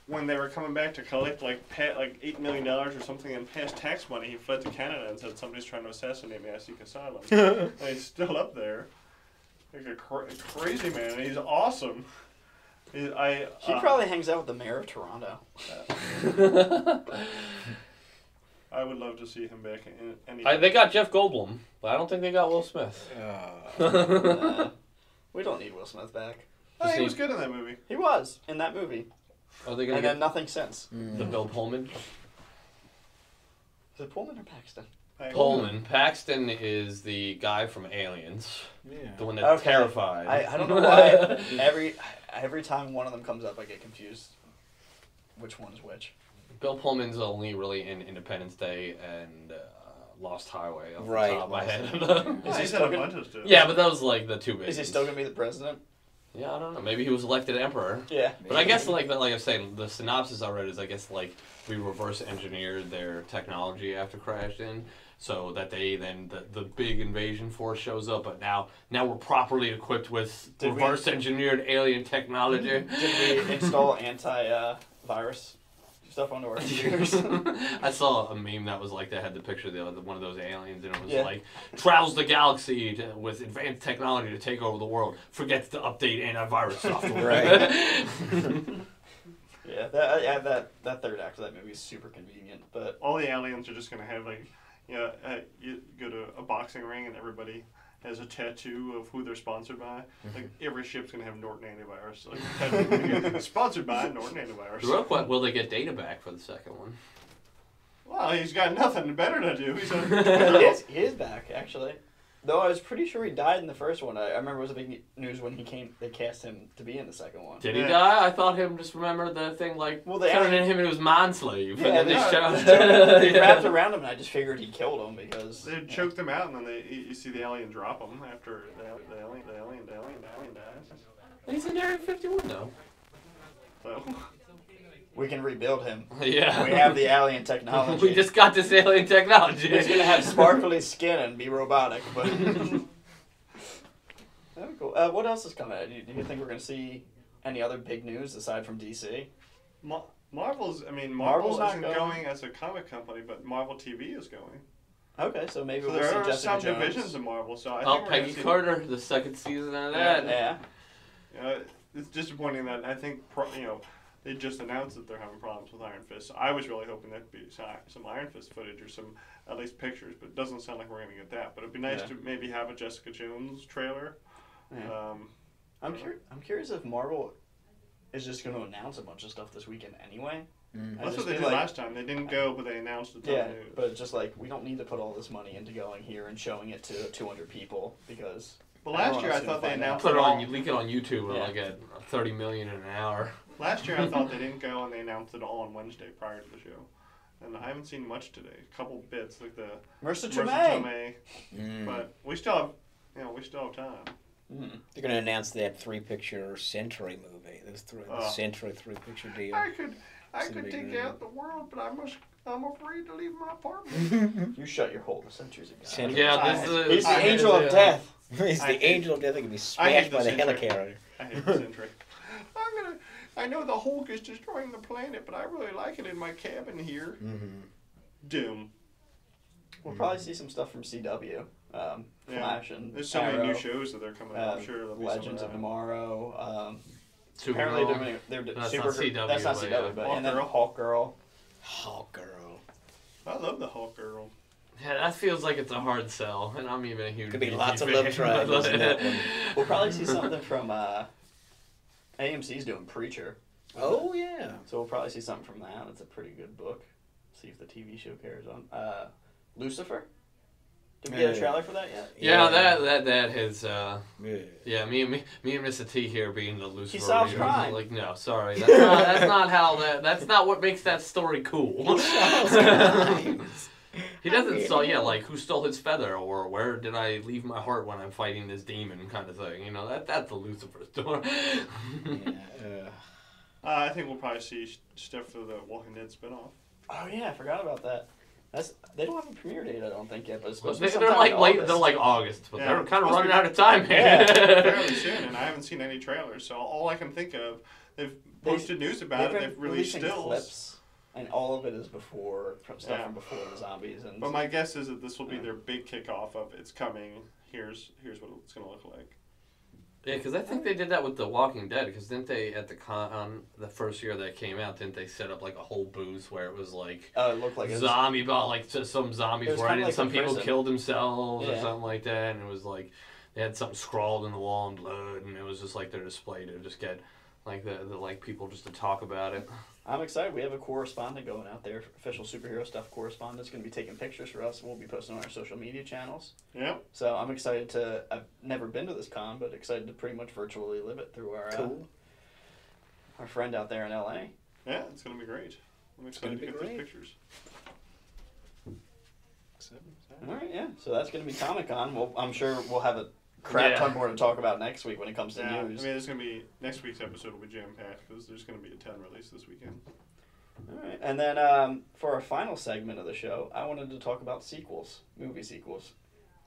when they were coming back to collect like $8 million or something in past tax money, he fled to Canada and said, "Somebody's trying to assassinate me. I seek asylum." And he's still up there, like a crazy man. And he's awesome. He probably hangs out with the mayor of Toronto. I would love to see him back in any. They got Jeff Goldblum, but I don't think they got Will Smith. We don't need Will Smith back. Oh, he was good in that movie. He was in that movie. Are they gonna and get then nothing since. the Bill Pullman? Is it Pullman or Paxton? Pullman. Paxton is the guy from Aliens. Yeah. The one that's terrified. I don't know why. Every time one of them comes up, I get confused. Which one's which? Bill Pullman's only really in Independence Day and Lost Highway off the Right. top of my head. Is he He's still had a gonna, bunch of stuff. Yeah, but that was like the two big Is he still gonna be the president? Yeah, I don't know. Maybe he was elected emperor. Yeah. But I guess like I was saying, the synopsis I read is I guess like we reverse engineered their technology after crashed in, so that they then the big invasion force shows up, but now we're properly equipped with reverse engineered alien technology. Did we install anti-virus stuff onto our computers? I saw a meme that was like, that had the picture of one of those aliens, and it was like, travels the galaxy with advanced technology to take over the world, forgets to update antivirus software. Right. Yeah, that third act of that movie is super convenient, but All the aliens are just gonna have like, you go to a boxing ring and everybody has a tattoo of who they're sponsored by. Like every ship's gonna have Norton antivirus. Like sponsored by Norton antivirus. Real quick, will they get data back for the second one? Well, he's got nothing better to do. he is back actually. Though I was pretty sure he died in the first one. I remember it was a big news when they cast him to be in the second one. Did he die? I thought him just remember the thing like turning him into his manslave. Yeah, and then they showed they wrapped around him, and I just figured he killed him because they choked him out, and then you see the alien drop him after the alien dies. He's in Area 51 though. So. We can rebuild him. Yeah. We have the alien technology. We just got this alien technology. He's gonna have sparkly skin and be robotic, but. Oh, cool. What else is coming out? Do you think we're gonna see any other big news aside from DC? Marvel's Marvel's not isn't going as a comic company, but Marvel TV is going. Okay, so maybe So we'll there see are Jessica some Jones. divisions of Marvel. So I think we're Peggy gonna see, Carter, the second season of that. Yeah. It's disappointing that I think they just announced that they're having problems with Iron Fist. So I was really hoping there'd be some Iron Fist footage or some at least pictures, but it doesn't sound like we're going to get that. But it'd be nice to maybe have a Jessica Jones trailer. Yeah. I'm curious if Marvel is just going to announce a bunch of stuff this weekend anyway. That's what they did last time. They didn't go, but they announced a ton of news. But just like we don't need to put all this money into going here and showing it to 200 people because. But last year I thought they announced leak it on YouTube like at 30 million in an hour. Last year I thought they didn't go and they announced it all on Wednesday prior to the show. And I haven't seen much today. A couple bits like the Marissa Tomei. But we still have time. They're going to announce that 3-picture Century movie. The Century 3-picture deal. I could take out the world, but I'm afraid to leave my apartment. You shut your hole. The Century's a guy. Yeah, he's the angel of death. He's the angel of death that can be smashed by the helicarrier. I hate the Century. I know the Hulk is destroying the planet, but I really like it in my cabin here. Doom. We'll probably see some stuff from CW. Flash and there's so many new shows that they're coming out. I'm sure there'll be Legends of Tomorrow. Supergirl. Apparently they're That's Supergirl. not CW, That's not but CW, but and then Hawk Girl. Hawk Girl. I love the Hulk Girl. Yeah, that feels like it's a hard sell, and I'm even a huge. Could be lots of love triangles in that one. We'll probably see something from AMC's doing Preacher. Oh yeah. So we'll probably see something from that. That's a pretty good book. See if the TV show carries on. Lucifer. Did we get a trailer for that yet? Yeah, that has. Yeah, me and Mr. T here being the Lucifer. He solves crime. Like, no, sorry, that's not how that's not what makes that story cool. He doesn't like who stole his feather or where did I leave my heart when I'm fighting this demon kind of thing. You know that's the Lucifer story. I think we'll probably see stuff for the Walking Dead spinoff. Oh yeah, I forgot about that. They don't have a premiere date, I don't think yet, but it's supposed to be they're sometime like in late. August. They're like August, but they're kind of running out of time here. Yeah. Fairly soon, and I haven't seen any trailers. So all I can think of, they've posted news about it. They've released stills. Clips, and all of it is from stuff from before the zombies. But my guess is that this will be their big kickoff of it's coming. Here's what it's going to look like. Yeah, because I think they did that with The Walking Dead. Because didn't they at the the first year that came out, didn't they set up like a whole booth where it was like it looked like zombie about like some zombies were in it, some people killed themselves or Yeah. something like that, and it was like they had something scrawled in the wall in blood, and it was just like their display to just get like the like people just to talk about it. I'm excited. We have a correspondent going out there, official superhero stuff correspondent. Going to be taking pictures for us. We'll be posting on our social media channels. Yeah. So I'm excited to. I've never been to this con, but excited to pretty much virtually live it through our our friend out there in LA. Yeah, it's going to be great. I'm excited to get those pictures. All right, yeah. So that's going to be Comic-Con. I'm sure we'll have a crap ton more to talk about next week when it comes to news. I mean, there's going to be next week's episode will be jam-packed because there's going to be a 10 release this weekend. All right, and then for our final segment of the show, I wanted to talk about sequels, movie sequels.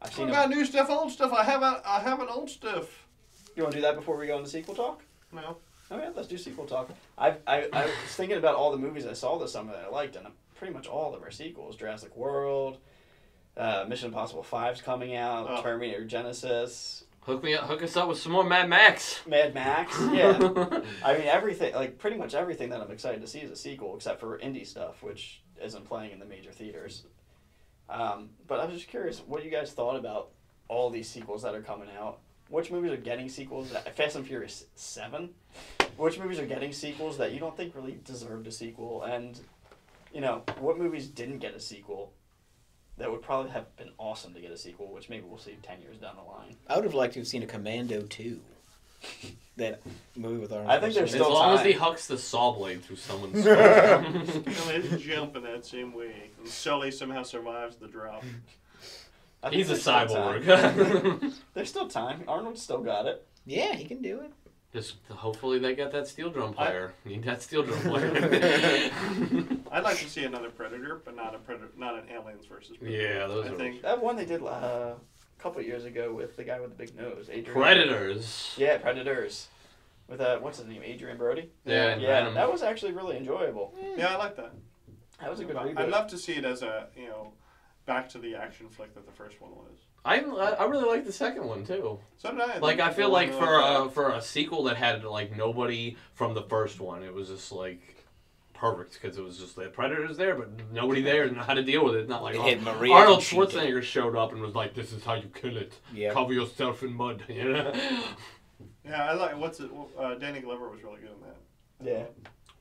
I've got new stuff, old stuff. I have an old stuff. You want to do that before we go into sequel talk? No. All right, let's do sequel talk. I was thinking about all the movies I saw this summer that I liked, and pretty much all of them are sequels. Jurassic World, Mission Impossible 5's coming out, Terminator Genisys. Hook us up with some more Mad Max. Mad Max, yeah. I mean, everything, like pretty much everything that I'm excited to see is a sequel, except for indie stuff, which isn't playing in the major theaters. But I was just curious, what you guys thought about all these sequels that are coming out. Which movies are getting sequels? Fast and Furious 7. Which movies are getting sequels that you don't think really deserved a sequel? And, you know, what movies didn't get a sequel that would probably have been awesome to get a sequel, which maybe we'll see 10 years down the line. I would have liked to have seen a Commando 2. That movie with Arnold. I think there's As still long as time. he hucks the saw blade through someone's skull. They jump in that same way. And Sully somehow survives the drop. I think He's a there's still time. cyborg. There's still time. Arnold's still got it. Yeah, he can do it. Just hopefully they get that steel drum player. Need that steel drum player. I'd like to see another Predator, but not an Aliens versus Predator. Yeah, those I are think. That one they did a couple of years ago with the guy with the big nose, Adrian. Predators. Yeah, Predators. With what's his name, Adrian Brody. Yeah, and Yeah, Venom. that was actually really enjoyable. Yeah, I like that. That was a good reboot. I'd love to see it as a back to the action flick that the first one was. I really like the second one too. So did I. Like I feel like for a sequel that had like nobody from the first one, it was just like perfect because it was just the Predators there, but nobody there and how to deal with it. Not like It had Maria Arnold Conchita. Schwarzenegger showed up and was like, "This is how you kill it. Yep. Cover yourself in mud." You know. Yeah, I like Danny Glover was really good in that. Yeah.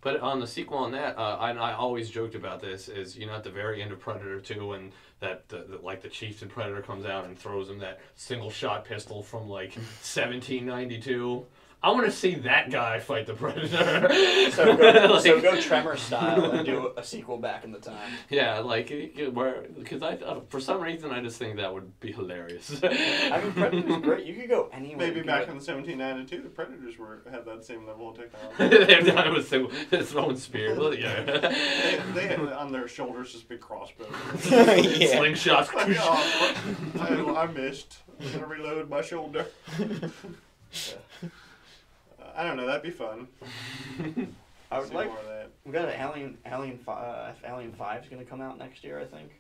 But on the sequel on that, I always joked about this, is, at the very end of Predator 2 when that the chieftain Predator comes out and throws him that single shot pistol from like 1792. I want to see that guy fight the Predator. So go Tremor style and do a sequel back in the time. Yeah, because for some reason I just think that would be hilarious. I mean, Predator's great. You could go anywhere. Maybe You could back go- in 1792, the Predators had that same level of technology. They've done it with throwing spears. Yeah. they had on their shoulders this big crossbow. Yeah. Slingshots. I missed. I'm gonna reload my shoulder. I don't know. That'd be fun. I would See like. more of that. We got an Alien 5 is going to come out next year, I think.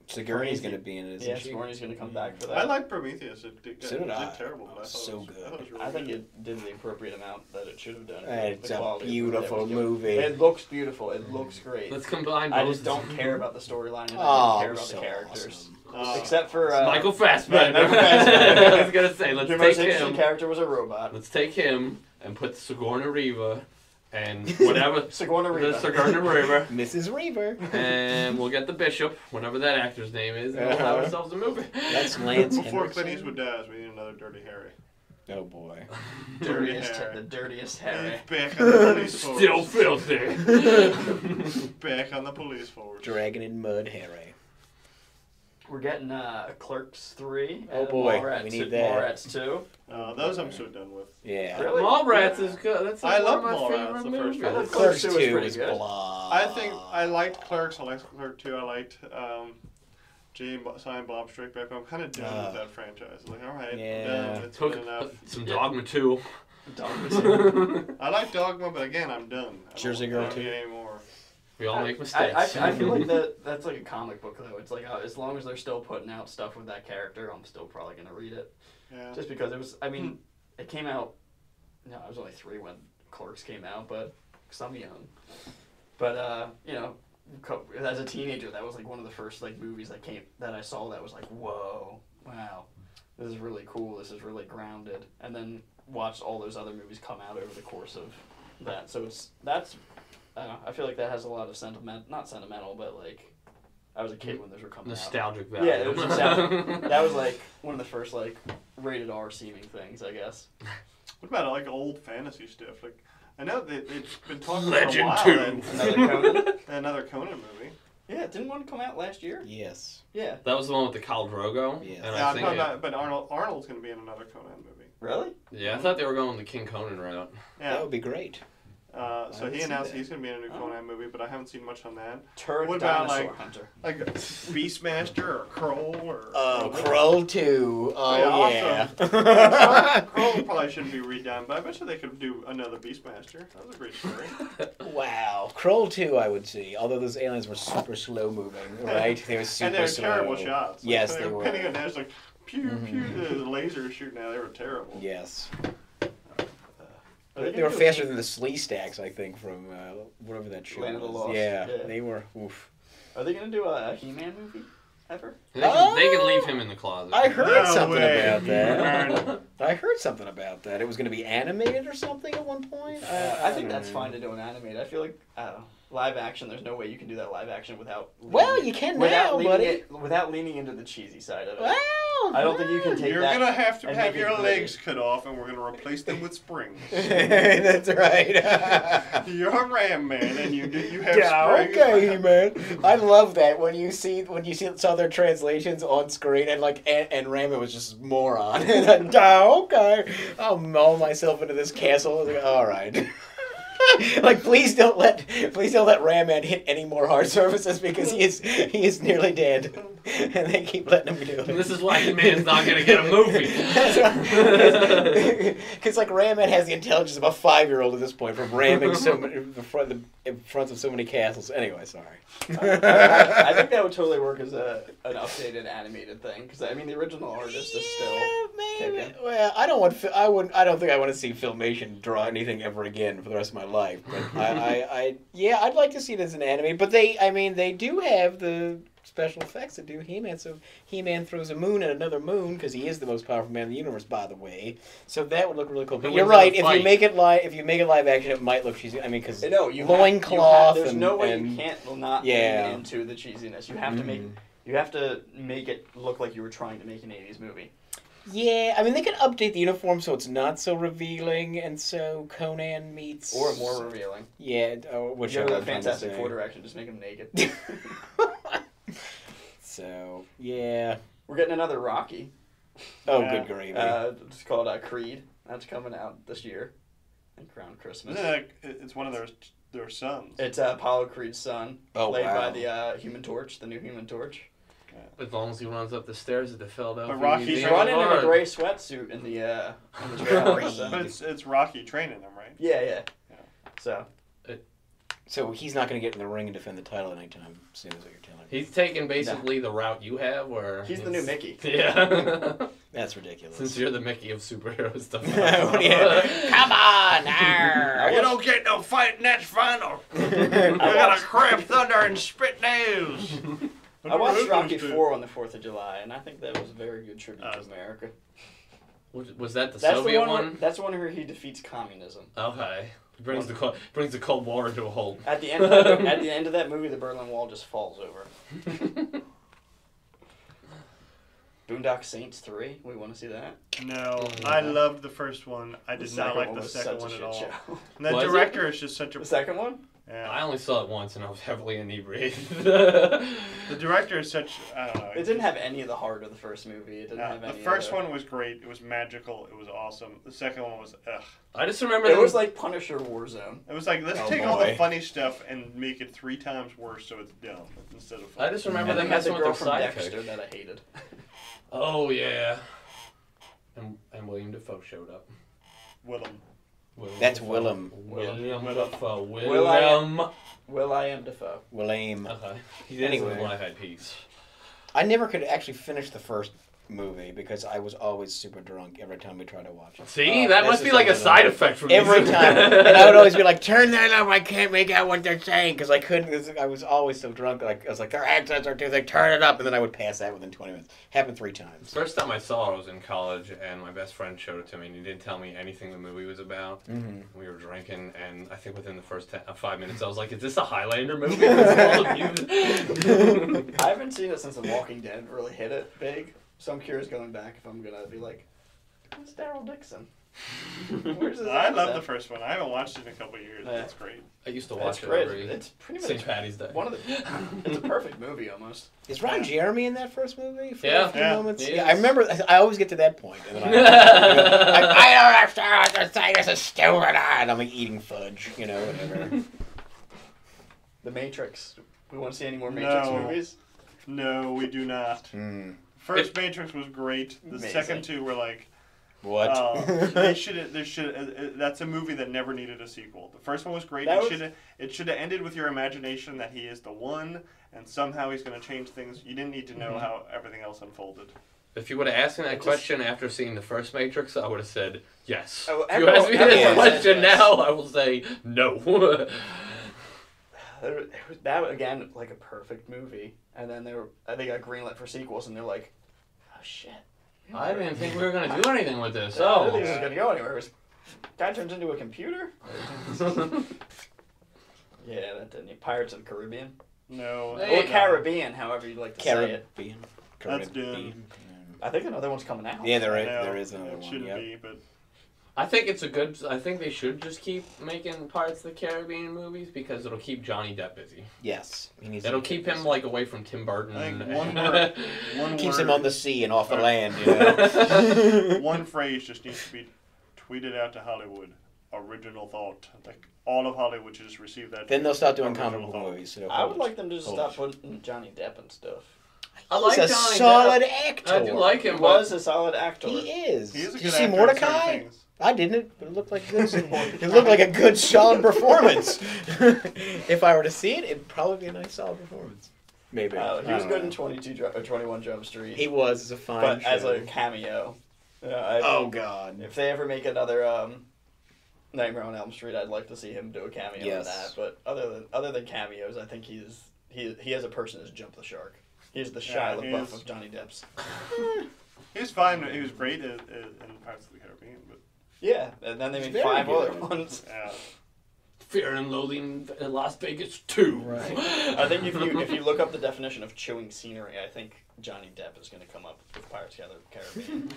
Sigourney's going to be in it, isn't Yeah, she? Sigourney's going to come back for that. I like Prometheus. It did terrible, but I thought So it was, good. I thought it was really I think good. it did the appropriate amount that it should have done. It's The a quality of it beautiful was doing. movie. It looks beautiful. It looks great. Let's combine I both. just don't care about the storyline and I Oh, don't care about so the characters. awesome. Except for Michael Fassbender. Michael Fassbender. I was gonna say, let's the most take interesting him. character was a robot. Let's take him and put Sigourney Weaver and whatever. Sigourney Weaver. Sigourney Weaver. Mrs. Reaver. And we'll get the Bishop, whatever that actor's name is, and we'll have ourselves a movie. That's Lance Before Henriksen. Clint Eastwood dies, we need another Dirty Harry. Oh, boy. dirtiest, Harry. the dirtiest Harry. Back on the police force. Still filthy. Back on the police force. Dragon in Mud Harry. We're getting Clerks 3. Oh, and boy, Mallrats we need that. Mallrats 2. Those I'm so done with. Yeah. Really? Mallrats is good. That's I like one love of my Mallrats, favorite the first movies. one. Clerks Clerks 2 2 was pretty is good. blah. I think I liked Clerks. I liked Clerks 2. I liked Silent Bob Strike Back. I'm kind of done with that franchise. Like, all right, Yeah. I'm done. It's Took good enough. some Dogma 2. I like Dogma, but again, I'm done. Jersey I Girl don't 2. need any more. We all make mistakes. I feel like that's like a comic book though. It's like as long as they're still putting out stuff with that character, I'm still probably gonna read it. Yeah. Just because it was. I mean, it came out. No, I was only 3 when Clerks came out, but cause I'm young. But as a teenager, that was like one of the first like movies that I saw that was like, whoa, wow, this is really cool. This is really grounded. And then watched all those other movies come out over the course of that. So that's. I feel like that has a lot of not sentimental, but like, I was a kid when those were coming Nostalgic out. value. Yeah, it was nostalgic. That was like one of the first like rated R seeming things, I guess. What about like old fantasy stuff? Like, I know they've been talking Legend for a while. 2. Another Conan. Another Conan movie. Yeah, didn't one come out last year? Yes. Yeah. That was the one with the Khal Drogo. Yeah. And Yeah, I I'm think talking about, but Arnold's going to be in another Conan movie. Really? I thought they were going the King Conan route. Yeah. That would be great. So would he see announced that. he's going to be in a new Conan movie, but I haven't seen much on that. Turd What about, Dinosaur like- Hunter. Like Beastmaster or Kroll or... Krull 2. Oh, yeah. Kroll probably shouldn't be redone, but I bet you they could do another Beastmaster. That was a great story. Wow. Krull 2 I would see, although those aliens were super slow moving, right? They were super And they were slow. terrible shots. Like, Yes, they they were. were. Pinning it down, it's like, pew, pew, the lasers shooting out. They were terrible. Yes. Are they They were gonna do faster than the Slee Stacks, I think, from whatever that show Land of the was. Lost. Yeah, Yeah. they were. Oof. Are they gonna do a He-Man movie? ever? They can leave him in the closet. I heard No something way. about that. I heard something about that. It was going to be animated or something at one point. I think that's fine to do an animated. I feel like live action. There's no way you can do that live action without. Well, you can now, buddy. Without leaning into the cheesy side of it. Well, I don't think you can take You're that. gonna have to and have make it your gritty. legs cut off, and we're gonna replace them with springs. That's right. You're a ram man, and you have Yeah, springs. okay, man. I love that when you saw their translations on screen and like and Ramen was just moron. Okay, I'll maul myself into this castle. I was like, all right. Like, please don't let Ram-Man hit any more hard surfaces because he is nearly dead, and they keep letting him do it. This is why the man's not gonna get a movie. Because like Ram-Man has the intelligence of a 5-year-old at this point from ramming the fronts of so many castles. Anyway, sorry. I think that would totally work as an updated animated thing because I mean the original artist is still kicking. Well, I don't think I want to see Filmation draw anything ever again for the rest of my life. But I'd like to see it as an anime. But they do have the special effects that do He-Man. So He-Man throws a moon at another moon because he is the most powerful man in the universe, by the way. So that would look really cool. But you're right. If you make it live action, it might look cheesy. I mean, because loincloth. There's no way you can't not lean into the cheesiness. You have to make it look like you were trying to make an 80s movie. Yeah, I mean, they can update the uniform so it's not so revealing, and so Conan meets... Or more revealing. Yeah, whichever. Go the Fantastic Four direction, just make them naked. So, yeah. We're getting another Rocky. Oh, good gravy. It's called Creed. That's coming out this year. I think around Christmas. It's one of their sons. It's Apollo Creed's son, played wow. by the Human Torch, the new Human Torch. As long as he runs up the stairs at the Philadelphia. But Rocky's He's running in a gray sweatsuit in the trailer. But it's Rocky training them, right? Yeah. So he's not going to get in the ring and defend the title anytime soon, is what you're telling me. He's taking basically the route you have, where he's the new Mickey. Yeah. That's ridiculous. Since you're the Mickey of superhero stuff. Come on! You don't get no fighting, that's final. You gotta crab thunder and spit nails. I watched Rocky 4 on the 4th of July, and I think that was a very good tribute to America. Was that the Soviet one? That's the one where he defeats communism. Okay. Brings the Cold War to a halt. At the end of that movie, the Berlin Wall just falls over. Boondock Saints 3. We want to see that. No, I loved the first one. I did not like the second one at all. And the director is just such a... The second one? Yeah. I only saw it once, and I was heavily inebriated. The director is such... I don't know. It didn't have any of the heart of the first movie. It didn't have any. The first one was great. It was magical. It was awesome. The second one was ugh. I just remember it was like Punisher Warzone. It was like, let's take all the funny stuff and make it 3 times worse so it's dumb instead of fun. I just remember them messing messing with with their girl from sidekick. Dexter that I hated. Oh yeah. And William Dafoe showed up. Willem. That's Willem. William Dafoe. Will.I.am Dafoe. Willem. Okay. He anyway. When I had peace. I never could actually finish the first movie because I was always super drunk every time we tried to watch it. See, that must be like a side effect from every time. And I would always be like, "Turn that up! I can't make out what they're saying," because I couldn't. I was always so drunk. Like I was like, "Their accents are too thick. Turn it up!" And then I would pass out within 20 minutes. Happened 3 times. First time I saw it, I was in college, and my best friend showed it to me, and he didn't tell me anything the movie was about. Mm-hmm. We were drinking, and I think within the first 5 minutes, I was like, "Is this a Highlander movie?" I haven't seen it since The Walking Dead really hit it big. So I'm curious going back if I'm going to be like, who's Daryl Dixon? Where's his I love accent? the first one. I haven't watched it in a couple of years. It's great. I used to watch it great. every It's pretty much St. Patty's Day. It's a perfect movie almost. Is Ron Jeremy in that first movie? For Yeah. a few moments? He Yeah, is. I remember. I always get to that point. And then I don't understand what they're saying. This is stupid. And I'm like eating fudge, whatever. The Matrix. We want to see any more Matrix movies? No, we do not. First Matrix was great. The second 2 were like, what? They should. That's a movie that never needed a sequel. The first one was great. It should have ended with your imagination that he is the one, and somehow he's going to change things. You didn't need to know how everything else unfolded. If you would have asked me that question after seeing the first Matrix, I would have said yes. Oh, if you ask me this question now, I will say no. That again, like a perfect movie, and then they got greenlit for sequels, and they're like, oh shit. I didn't think we were gonna do anything with this. I didn't think this was gonna go anywhere. Guy turns into a computer. Yeah, that didn't. Pirates of the Caribbean. No. Or Caribbean, however you'd like to say it. That's done. I think another one's coming out. Yeah, there is another one. Shouldn't be, but I think it's a good. I think they should just keep making Pirates of the Caribbean movies because it'll keep Johnny Depp busy. Yes, It'll keep him like away from Tim Burton. I think one keeps word, him on the sea and off the land. You know? one phrase just needs to be tweeted out to Hollywood. Original thought. Like all of Hollywood should just receive that. Then they'll start doing original comic thought. movies. So I would like them to just stop putting Johnny Depp and stuff. I like He's a Johnny solid Depp. actor. I do like him. He was a solid actor. He is. He is a Did good you see actor in Mordecai? certain things. I didn't, but it looked like good. It looked like a good, solid performance. If I were to see it, it'd probably be a nice, solid performance. Maybe. He was good in 21 Jump Street. He was. It's a fine but show. as a cameo. Oh God! If they ever make another Nightmare on Elm Street, I'd like to see him do a cameo in that. But other than cameos, I think he has a person who's jumped the shark. He's the Shia LaBeouf of Johnny Depp's. He was fine. He was great in Pirates of the Caribbean, but yeah, and then they made Very 5 good. other ones. yeah. Fear and Loathing in Las Vegas 2. Right. I think if you look up the definition of chewing scenery, I think Johnny Depp is going to come up with Pirates of the Caribbean.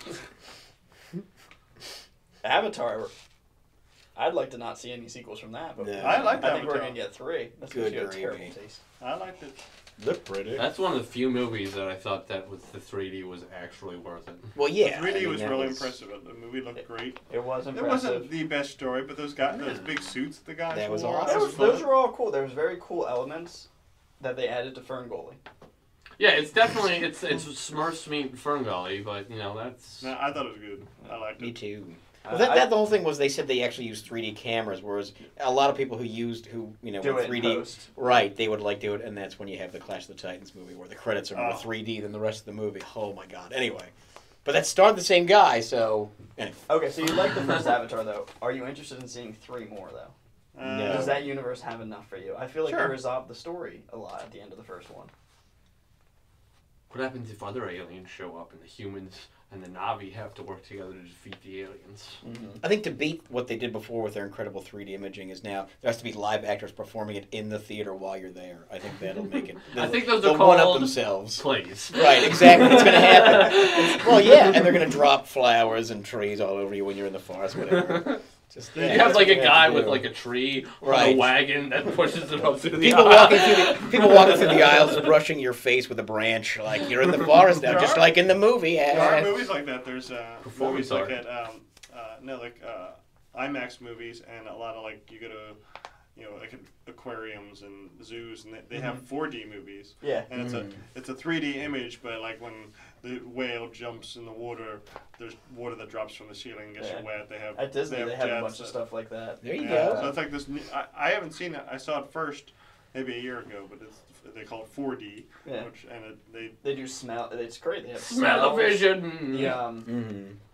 Avatar. I'd like to not see any sequels from that, but No. I liked I think we're Avatar. going to get 3. That's Good because you have terrible gravy. taste. I liked it. Look pretty. That's one of the few movies that I thought that with the 3D was actually worth it. Well, yeah. The 3D I mean, was that really impressive. The movie looked great. It was It impressive. wasn't the best story, but those big suits the guys That was wore. awesome. that was Those fun. were all cool. There was very cool elements that they added to Ferngully. Yeah, it's definitely it's Smurfs meet Ferngully, but you know that's. No, I thought it was good. I liked Me it. too. Well, that the whole thing was they said they actually used 3D cameras, whereas a lot of people who do with it 3D, in post. right? They would do it, and that's when you have the Clash of the Titans movie where the credits are more Oh. 3D than the rest of the movie. Oh my God! Anyway, but that starred the same guy, so anyway. Okay, so you like the first Avatar, though. Are you interested in seeing 3 more, though? No. Does that universe have enough for you? I feel like Sure. they resolved the story a lot at the end of the first one. What happens if other aliens show up and the humans and the Na'vi have to work together to defeat the aliens? I think to beat what they did before with their incredible 3D imaging is now there has to be live actors performing it in the theater while you're there. I think that'll make it. I think those they'll are called one-up themselves. plays. Right, exactly. It's going to happen. Well, yeah, and they're going to drop flowers and trees all over you when you're in the forest, whatever. Just, You have like a guy with like a tree on a Right. wagon that pushes it up through the people aisle. walking through the aisles, brushing your face with a branch, like you're in the forest now, There just are- like in the movie. There are movies like that. There's Performance movies like art. at IMAX movies, and a lot of you go to like aquariums and zoos, and they have 4D movies. Yeah. And it's a 3D image, but like when the whale jumps in the water, there's water that drops from the ceiling and gets you wet. They have At Disney, they have a jets bunch of stuff like that. There you Yeah, go. so it's like this. I haven't seen it. I saw it first maybe a year ago, but they call it 4D. Yeah. They do smell. It's great. They have smells. Smell-o-vision.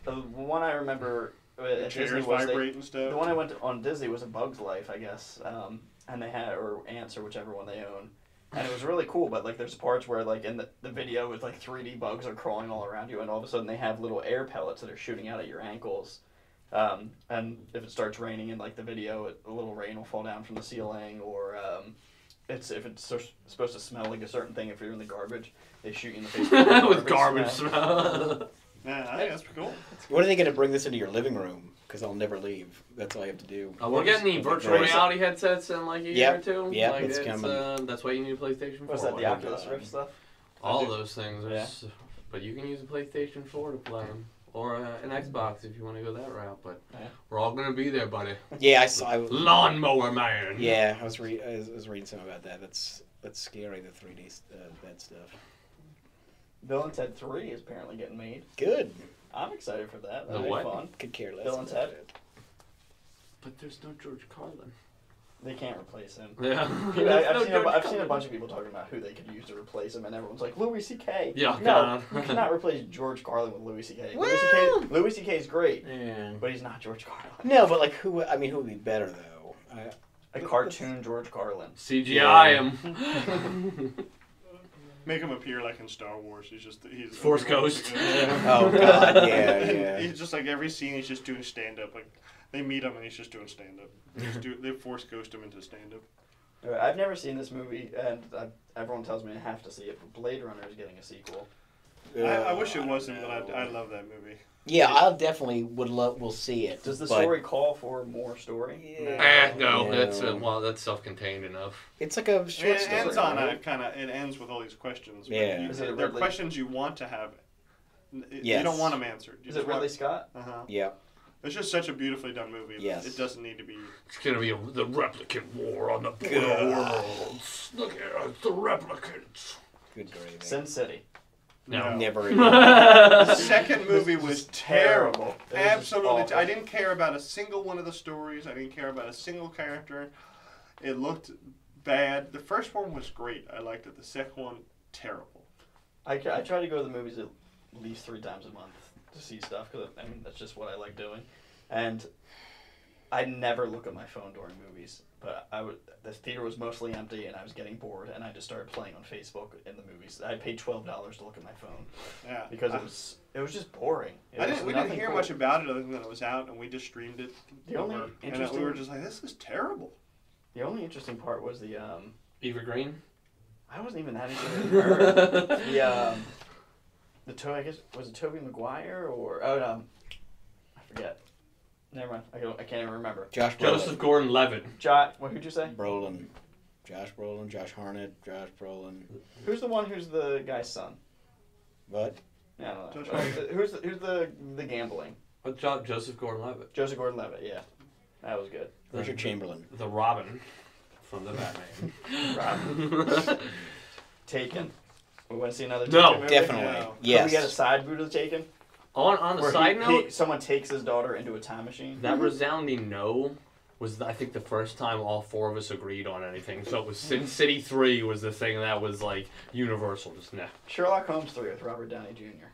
The one I remember The at chairs Disney was vibrate and stuff. the one I went to on Disney was A Bug's Life, I guess, and they had or Ants or whichever one they own, and it was really cool. But like, there's parts where like in the video with like 3D bugs are crawling all around you, and all of a sudden they have little air pellets that are shooting out at your ankles, and if it starts raining in like the video, a little rain will fall down from the ceiling, or if it's supposed to smell like a certain thing, if you're in the garbage, they shoot you in the face With garbage smell. Yeah, I think that's pretty cool. When are they going to bring this into your living room? Because I'll never leave. That's all I have to do. We're getting the virtual Right. reality headsets in like a year or two. Yep, like, it's coming. That's why you need a PlayStation 4. What's that? The Oculus Rift stuff? All those things. Yeah. But you can use a PlayStation 4 to play them. Or an Xbox if you want to go that route. But Yeah. we're all going to be there, buddy. Yeah, I saw. Lawnmower Man. Yeah, I was reading something about that. That's scary. The 3D that stuff. Bill and Ted 3 is apparently getting made. Good. I'm excited for that. The That'll be what? fun. Could care less. Bill and about Ted? that. But there's no George Carlin. They can't replace him. Yeah. I've seen a bunch of people talking about who they could use to replace him, and everyone's like, Louis C.K. Yeah, No, God. you cannot replace George Carlin with Louis C.K. Well- Louis C.K. is great, Yeah. but he's not George Carlin. No, but like who? I mean, who would be better though? A cartoon George Carlin. CGI him. Make him appear like in Star Wars. He's Force Ghost. Oh God, yeah. He's just like every scene. He's just doing stand up. Like they meet him and he's just doing stand up. They Force Ghost him into stand up. I've never seen this movie, and everyone tells me I have to see it. But Blade Runner is getting a sequel. I wish it wasn't, but I love that movie. Yeah, I definitely will see it. Does the story call for more story? Yeah. No, that's self-contained enough. It's like a short It story. ends on a kind of. It ends with all these questions. But Yeah. They're questions you want to have. Yes. You don't want them answered. Is it Ridley Scott? Uh huh. Yeah. It's just such a beautifully done movie. Yes. It doesn't need to be. It's gonna be the replicant war on the border worlds. Look here, it's the replicants. Good gravy. Sin City. No. Never. The second movie was terrible. terrible. It was just Absolutely. awful. I didn't care about a single one of the stories. I didn't care about a single character. It looked bad. The first one was great. I liked it. The second one, terrible. I try to go to the movies at least 3 times a month to see stuff, because I mean, that's just what I like doing. And I never look at my phone during movies, but the theater was mostly empty, and I was getting bored, and I just started playing on Facebook in the movies. I paid $12 to look at my phone Yeah. because it was just boring. We didn't hear much about it other than it was out, and we just streamed it. The only and interesting- we were just like, this is terrible. The only interesting part was the Eva Green. I wasn't even that interested in her. I guess was it Tobey Maguire or I forget. Never mind. I can't even remember. Josh Brolin. Joseph Gordon-Levitt. Who'd you say? Brolin. Josh Brolin. Josh Hartnett. Josh Brolin. Who's the one who's the guy's son? What? Yeah, I don't know. Josh Hartnett. Who's the gambling? Joseph Gordon-Levitt. Joseph Gordon-Levitt. Yeah, that was good. Richard Chamberlain. The Robin from the Batman. Right. Taken. We want to see another No, Taken movie? Definitely. Yeah. Could Yes. we get a side boot of Taken? On a Where side note, someone takes his daughter into a time machine. that resounding no was, I think, the first time all 4 of us agreed on anything. So it was Sin City 3 was the thing that was, like, universal. Just nah. Sherlock Holmes 3 with Robert Downey Jr.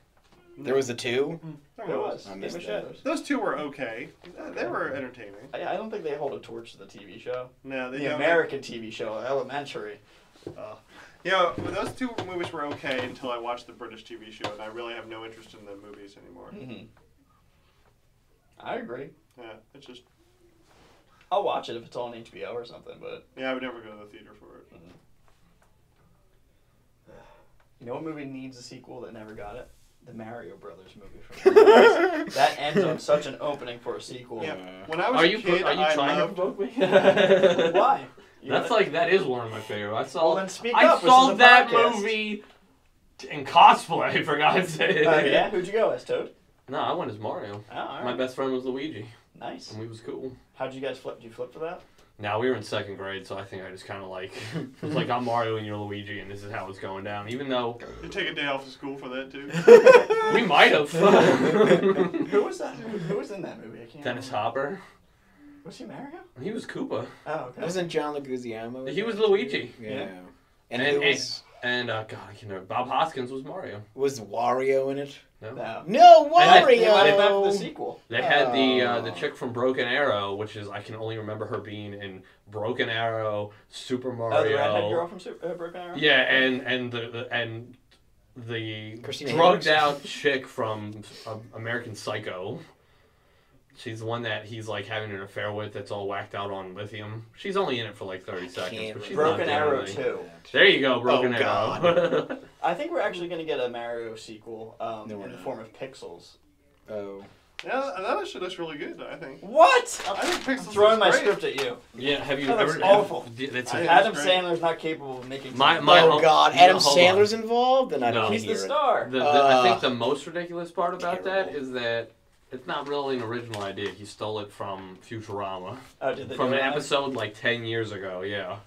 There was a 2. There was. I Game missed of that. Shadows. Those two were okay. They were entertaining. I don't think they hold a torch to the TV show. No, they The don't. American TV show, Elementary. Those two movies were okay until I watched the British TV show, and I really have no interest in the movies anymore. Mm-hmm. I agree. Yeah, it's just. I'll watch it if it's on HBO or something, but Yeah, I would never go to the theater for it. you know what movie needs a sequel that never got it? The Mario Brothers movie from the 90s. That ends on such an opening for a sequel. Yeah. When I was Are a you kid, I trying to loved. provoke me? Why? That is one of my favorite. I saw. Well, then speak I up. This saw is a that podcast. movie in cosplay. For God's sake. Yeah? Who'd you go as, Toad? No, I went as Mario. Oh, all right. My best friend was Luigi, Nice. and we was cool. How'd you guys flip? Did you flip for that? Now we were in 2nd grade, so I think I just kind of like it was like I'm Mario and you're Luigi, and this is how it's going down. Even though You take a day off of school for that too. we might have. Who was that? Who was in that movie? I can't Dennis remember. Hopper. Was he Mario? He was Koopa. Oh, okay. Wasn't John Leguizamo? He was Luigi. Yeah. And And who was God, I can't remember. Bob Hoskins was Mario. Wario in it? No. No. No, And they left that for the Wario! sequel. They had the Oh. chick from Broken Arrow, which is I can only remember her being in Broken Arrow, Super Mario. Oh, the redhead girl from Broken Arrow? Yeah, and the Christina drugged Hendricks. out chick from American Psycho. She's the one that he's like having an affair with. That's all whacked out on lithium. She's only in it for like 30 seconds, can't but she's Broken not Arrow doing 2. There you go, Broken Oh, Arrow. I think we're actually going to get a Mario sequel No, in we're the not. form of Pixels. Oh. Yeah, that actually looks really good. I think. What? I think Pixels I'm throwing my looks great. script at you. Yeah, have you That ever? looks awful. That's I- Adam great. Sandler's not capable of making My- something. my Oh home- God, no, Adam hold on. Sandler's involved, and I No. don't He's the hear it. star. I think the most ridiculous part about that Terrible. is that it's not really an original idea. He stole it from Futurama, Oh, did they from do an that? episode like 10 years ago. Yeah.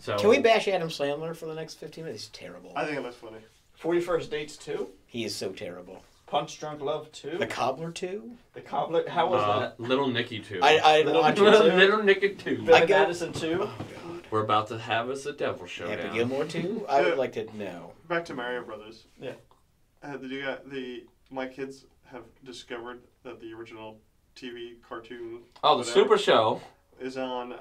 So Can we bash Adam Sandler for the next 15 minutes? He's terrible. I think it looks funny. 41st Dates 2? He is so terrible. Punch Drunk Love 2? The Cobbler 2? The Cobbler? How was that? Little Nicky too. I didn't Little watch Nicky it. too. Little Nicky too. Billy I go- Madison 2? Oh God. We're about to have us a devil Happy showdown. Gilmore 2? I would like to know. Back to Mario Brothers. Yeah. My kids have discovered that the original TV cartoon. Oh, the whatever, Super Show. is on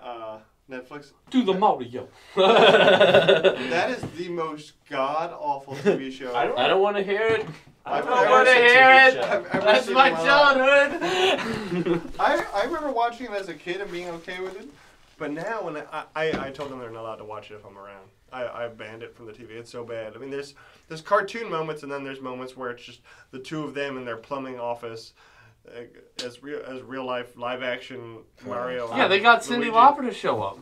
Netflix. Do the Mario. That is the most god-awful TV show. I don't want to hear it. I've I don't ever want to seen hear it. I've ever That's seen my in life. childhood. I remember watching it as a kid and being okay with it, but now when I told them they're not allowed to watch it if I'm around. I banned it from the TV. It's so bad. I mean, there's cartoon moments, and then there's moments where it's just the two of them in their plumbing office, as real life live action Mario. Yeah, they got Cyndi Luigi. Lauper to show up.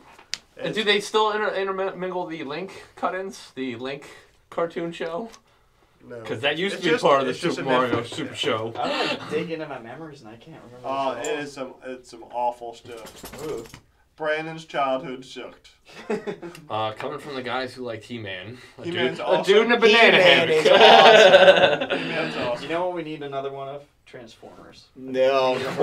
And It's- do they still intermingle the Link cut-ins? The Link cartoon show? No. Because that used It's to be just- part of the it's just Super a Mario Netflix Super show. Show. I'm like dig into my memories and I can't remember. Oh, this it at is it's some awful stuff. all. Ooh. Brandon's childhood sucked. Coming from the guys who liked He-Man. He-Man's A awesome. dude in a banana He-Man hammock. is awesome. He-Man's awesome. You know what we need another one of? Transformers. No, I think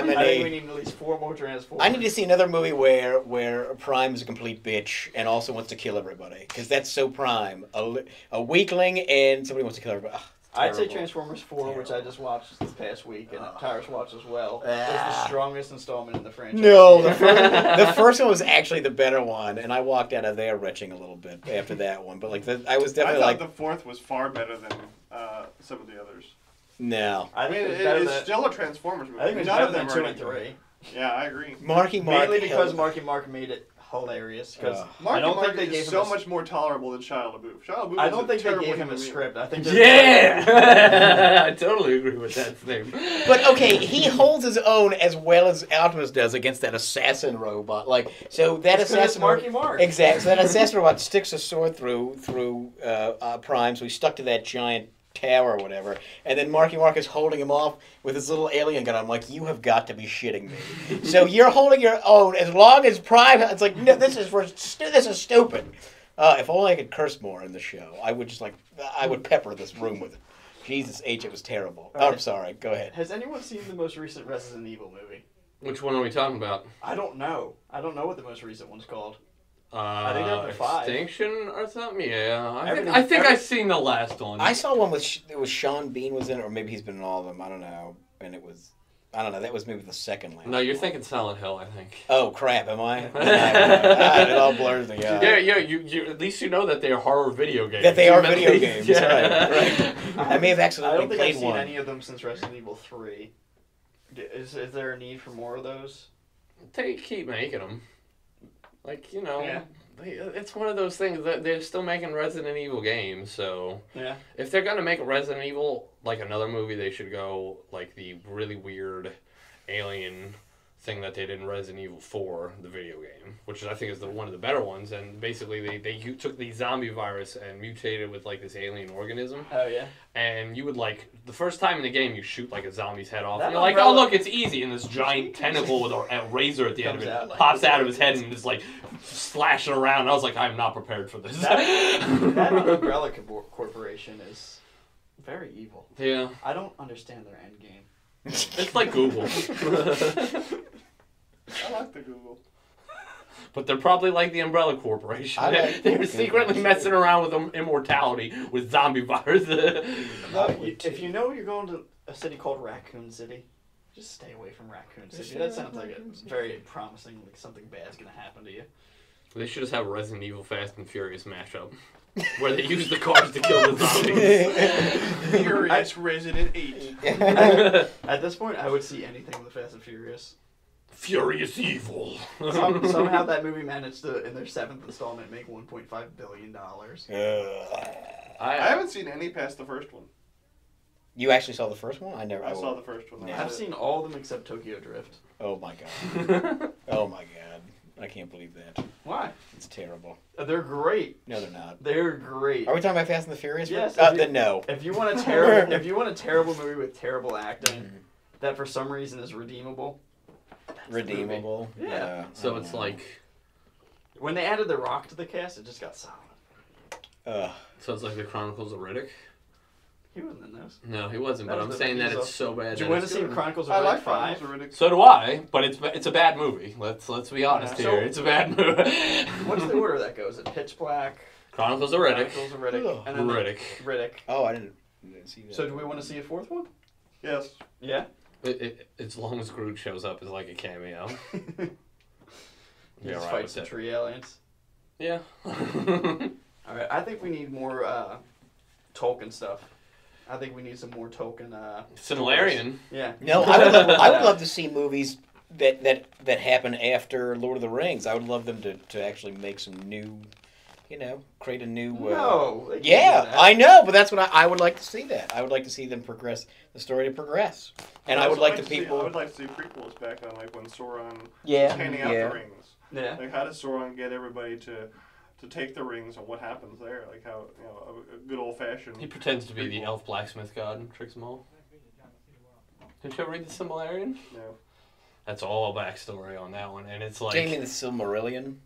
we Criminy. need at least 4 more Transformers. I need to see another movie where Prime is a complete bitch and also wants to kill everybody. Because that's so Prime. A weakling and somebody wants to kill everybody. Ugh, I'd say terrible. Transformers 4, which I just watched this past week, and Tyrus watched as well, is Ah. the strongest installment in the franchise. No, the first one was actually the better one, and I walked out of there retching a little bit after that one. But like, I was I definitely thought like, the fourth was far better than some of the others. no. I I think mean, it's better it's than, still a Transformers movie. I think it's None better of them than are 2 any and good. 3. Yeah, I agree. Marky Mark. Mainly because held- Marky Mark made it hilarious. Because Ugh. I Marky don't Mark think they is gave so him much more tolerable than Shia LaBeouf. Shia LaBeouf I is don't a think they terrible gave him a human being. script. I think Yeah! I totally agree with that statement. But okay, he holds his own as well as Optimus does against that assassin robot. Like, so that It's 'cause it's assassin Marky Mark. Exactly. So that assassin robot sticks a sword through Prime, so he's stuck to that giant tower or whatever. And then Marky Mark is holding him off with his little alien gun. I'm like, you have got to be shitting me. So you're holding your own as long as Prime. It's like, no, this is stupid. If only I could curse more in the show, I would pepper this room with it. Jesus H, it was terrible. All right. I'm sorry. Go ahead. Has anyone seen the most recent Resident Evil movie? Which one are we talking about? I don't know. I don't know what the most recent one's called. I think they're up to 5. Extinction or something? Yeah. Everything- I think I've seen the last one. I saw one with it was Sean Bean was in it, or maybe he's been in all of them. I don't know. And it was, I don't know. That was maybe the second last. No, you're one. thinking Silent Hill, I think. Oh crap! Am I? It all blurs together. Yeah, you at least you know that they are horror video games. That they are At video least, games, yeah. right? I may have I accidentally don't think I've played seen one. any of them since Resident Evil 3. Is there a need for more of those? They keep making them. Like, you know, Yeah. it's one of those things that they're still making Resident Evil games, so Yeah. if they're gonna make a Resident Evil, like another movie, they should go like the really weird alien thing that they did in Resident Evil 4, the video game, which I think is one of the better ones. And basically, they took the zombie virus and mutated it with like this alien organism. Oh yeah. And you would like the first time in the game, you shoot like a zombie's head off. That And you're like, umbrella- oh look, it's easy. And this giant tentacle with a razor at the end of Comes it out like pops this. out of his head and is like slashing around. And I was like, I'm not prepared for this. That Umbrella Corporation is very evil. Yeah, I don't understand their end game. it's like Google. I like the Google. But they're probably like the Umbrella Corporation. I like They're Google. secretly messing around with immortality with zombie virus. If you know you're going to a city called Raccoon City, just stay away from Raccoon City. That sounds like a very promising, like something bad's gonna happen to you. They should just have a Resident Evil Fast and Furious mashup. Where they use the cars to kill the zombies. Furious Resident 8. At this point, I would see anything with Fast and Furious. Furious Evil. Somehow that movie managed to, in their 7th installment, make $1.5 billion. I haven't seen any past the first one. You actually saw the first one? I saw the first one. Yeah. I've seen all of them except Tokyo Drift. Oh my god. Oh my god. I can't believe that. Why? It's terrible. They're great. No, they're not. They're great. Are we talking about Fast and the Furious? Yes, Then no. If you want a terrible movie with terrible acting that for some reason is redeemable. Redeemable. Yeah. So it's like, When they added The Rock to the cast, it just got solid. so it's like the Chronicles of Riddick. He wasn't in those. No, he wasn't. That But was I'm the saying that Vin it's Diesel. so bad. Do you that want to it's see good. Chronicles of I Riddick like 5? Chronicles of Riddick. So do I, but it's a bad movie. Let's be honest Yeah. here. It's a bad movie. What's the order that goes? Is it Pitch Black, Chronicles of Riddick. Chronicles of Riddick, Ugh. and then Riddick. Riddick. Oh, I didn't see that. So do we want to see a 4th one? Yes. Yeah. As long as Groot shows up as like a cameo. He be just alright fights with the it. tree aliens. Yeah. All right, I think we need more Tolkien stuff. I think we need some more Tolkien. Similarian. Yeah. No, I would love to see movies that happen after Lord of the Rings. I would love them to actually make some new, create a new. No. They can't do Yeah, that. I know, but that's what I would like to see. That I would like to see them progress the story to progress, and I would like the people. I would like to see prequels back on like when Sauron Yeah, was handing out yeah. the rings. Yeah. Like how does Sauron get everybody to take the rings and what happens there? Like how a good old fashioned. He pretends to be the elf blacksmith god and tricks them all. Did you ever read the Similarian? No. That's all backstory on that one, and it's like. Jamie the Silmarillion.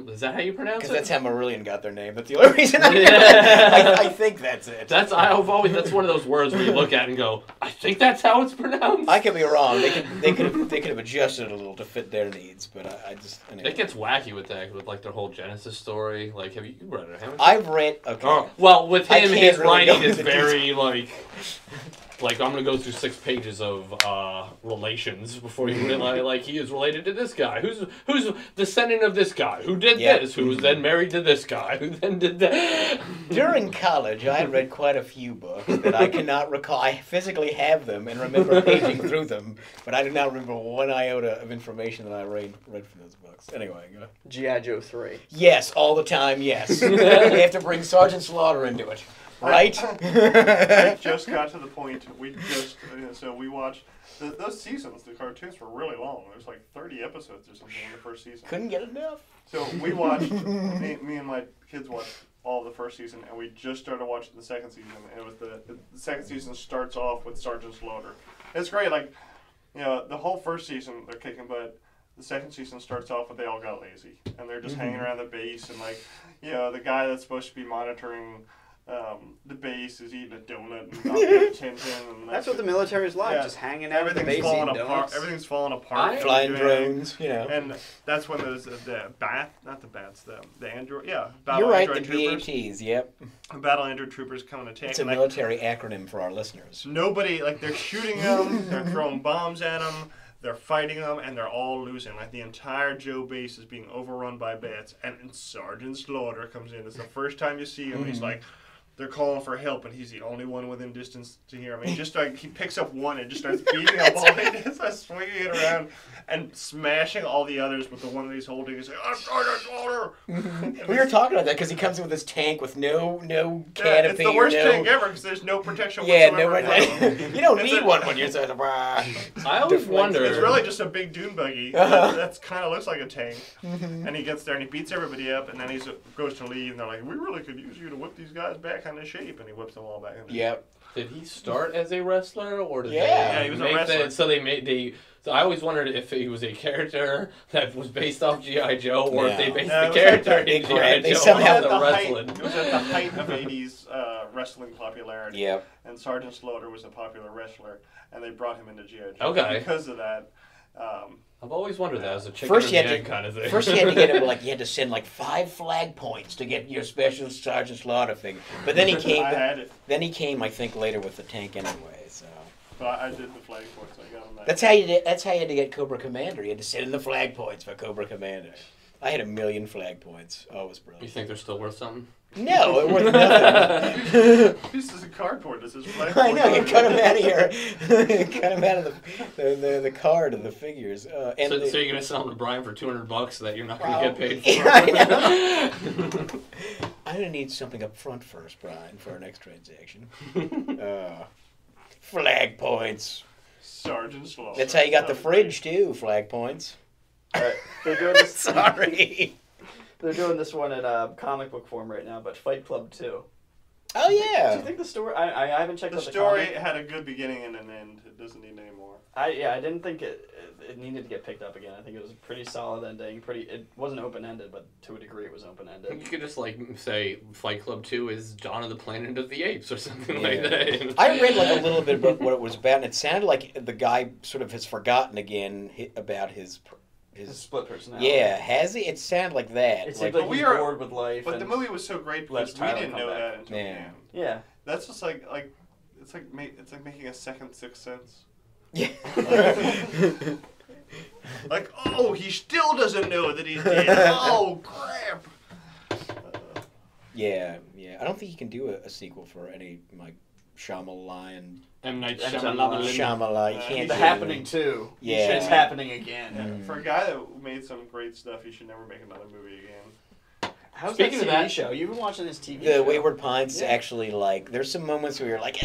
Is that how you pronounce it? Because that's how Marillion got their name. That's the only reason I think that's it. That's one of those words where you look at it and go, I think that's how it's pronounced. I could be wrong. They could have adjusted it a little to fit their needs, but I just. Anyway. It gets wacky with that, with like their whole Genesis story. Like, have you read it? Haven't you? I've read. Okay. Oh, well, with I him, can't his really go writing is into very like I'm gonna go through 6 pages of relations before you realize like he is related to this guy, who's descendant of this guy, who did this, who was then married to this guy, who then did that. During college, I read quite a few books that I cannot recall. I physically have them and remember paging through them, but I do not remember one iota of information that I read from those books. Anyway, go. G.I. Joe 3. Yes, all the time. Yes, you have to bring Sergeant Slaughter into it. Right? I just got to the point. We watched those seasons. The cartoons were really long. There's like 30 episodes or something in the first season. Couldn't get enough. So we watched. me and my kids watched all the first season, and we just started watching the second season. And it was the second season starts off with Sergeant Slaughter. It's great. Like the whole first season they're kicking butt. The second season starts off with they all got lazy and they're just hanging around the base and the guy that's supposed to be monitoring. The base is eating a donut and not paying attention. And That's what the military's like, just hanging out at the base falling eating apart. donuts. Everything's falling apart. Flying drones, And that's when there's the android. Yeah, You're right, android the troopers. BATs, yep. Battle android troopers come and attack. It's a military acronym for our listeners. Nobody, they're shooting them, they're throwing bombs at them, they're fighting them, and they're all losing. Like, the entire Joe base is being overrun by bats, and Sergeant Slaughter comes in. It's the first time you see him. He's like, they're calling for help, and he's the only one within distance to hear him. He picks up one and just starts beating up all he does, starts swinging it around and smashing all the others with the one that he's holding. He's like, I'm Sergeant Slaughter! We were talking about that because he comes in with this tank with no canopy. It's the worst or no... tank ever because there's no protection Yeah, whatsoever. you don't need one when you're such a... I always wonder. It's really just a big dune buggy that kind of looks like a tank. And he gets there and he beats everybody up, and then he goes to leave, and they're like, we really could use you to whip these guys back into shape, and he whips them all back into shape. Yep. Did he start as a wrestler, or did Yeah, they he was a make wrestler. that? So I always wondered if he was a character that was based off G.I. Joe, or if they based No, the it was character at the- in G.I. they Joe somehow- on the wrestling. It was at the height of 80s wrestling popularity. Yep. And Sergeant Slaughter was a popular wrestler, and they brought him into G.I. Joe. Okay. Because of that. I've always wondered that as a chicken First or you the had egg to- kind of thing. First you had to get him, you had to send 5 flag points to get your special Sergeant Slaughter figure. But then he came, I had it. Then he came, I think, later with the tank anyway, so... But I did the flag points. I got him back. That's how you had to get Cobra Commander. You had to send in the flag points for Cobra Commander. I had 1 million flag points. Oh, it was You brilliant. think they're still worth something? No, it worth nothing. This is a cardboard. This is flag I know, you points. cut him out of here. Cut him out of the card of the figures. So you're gonna sell them to Brian for $200 so that you're not gonna get paid for Yeah, it? I know. I'm gonna need something up front first, Brian, for our next transaction. Flag points. Sergeant Slaughter. That's how you got the fridge too. Flag points. All right, they're doing this. Sorry. They're doing this one in comic book form right now, but Fight Club 2. Oh Do yeah. you think the story? I haven't checked The out the story comic. had a good beginning and an end. It doesn't need any more. I didn't think it needed to get picked up again. I think it was a pretty solid ending. It wasn't open ended, but to a degree it was open You ended. could just say Fight Club 2 is Dawn of the Planet of the Apes or something like that. I read a little bit about what it was about, and it sounded like the guy sort of has forgotten again about his His split personality. Yeah, has he? It sounded like that. It like, seems like we he's are- bored with life. But and the movie was so great Let because we Tyler didn't come know back. that until the Yeah. end. Yeah. That's just it's like making a second Sixth Sense. yeah. Like, oh, he still doesn't know that he's dead. Oh, crap. Yeah. I don't think he can do a sequel for any like Shyamalan. M. Night Shyamalan. Shyamalan. You can't The do Happening too. Yeah. It's happening again. Yeah, for a guy that made some great stuff, he should never make another movie again. How's Speaking that of TV that- show? You've been watching this TV The show. Wayward Pines is Yeah. actually like, there's some moments where you're like,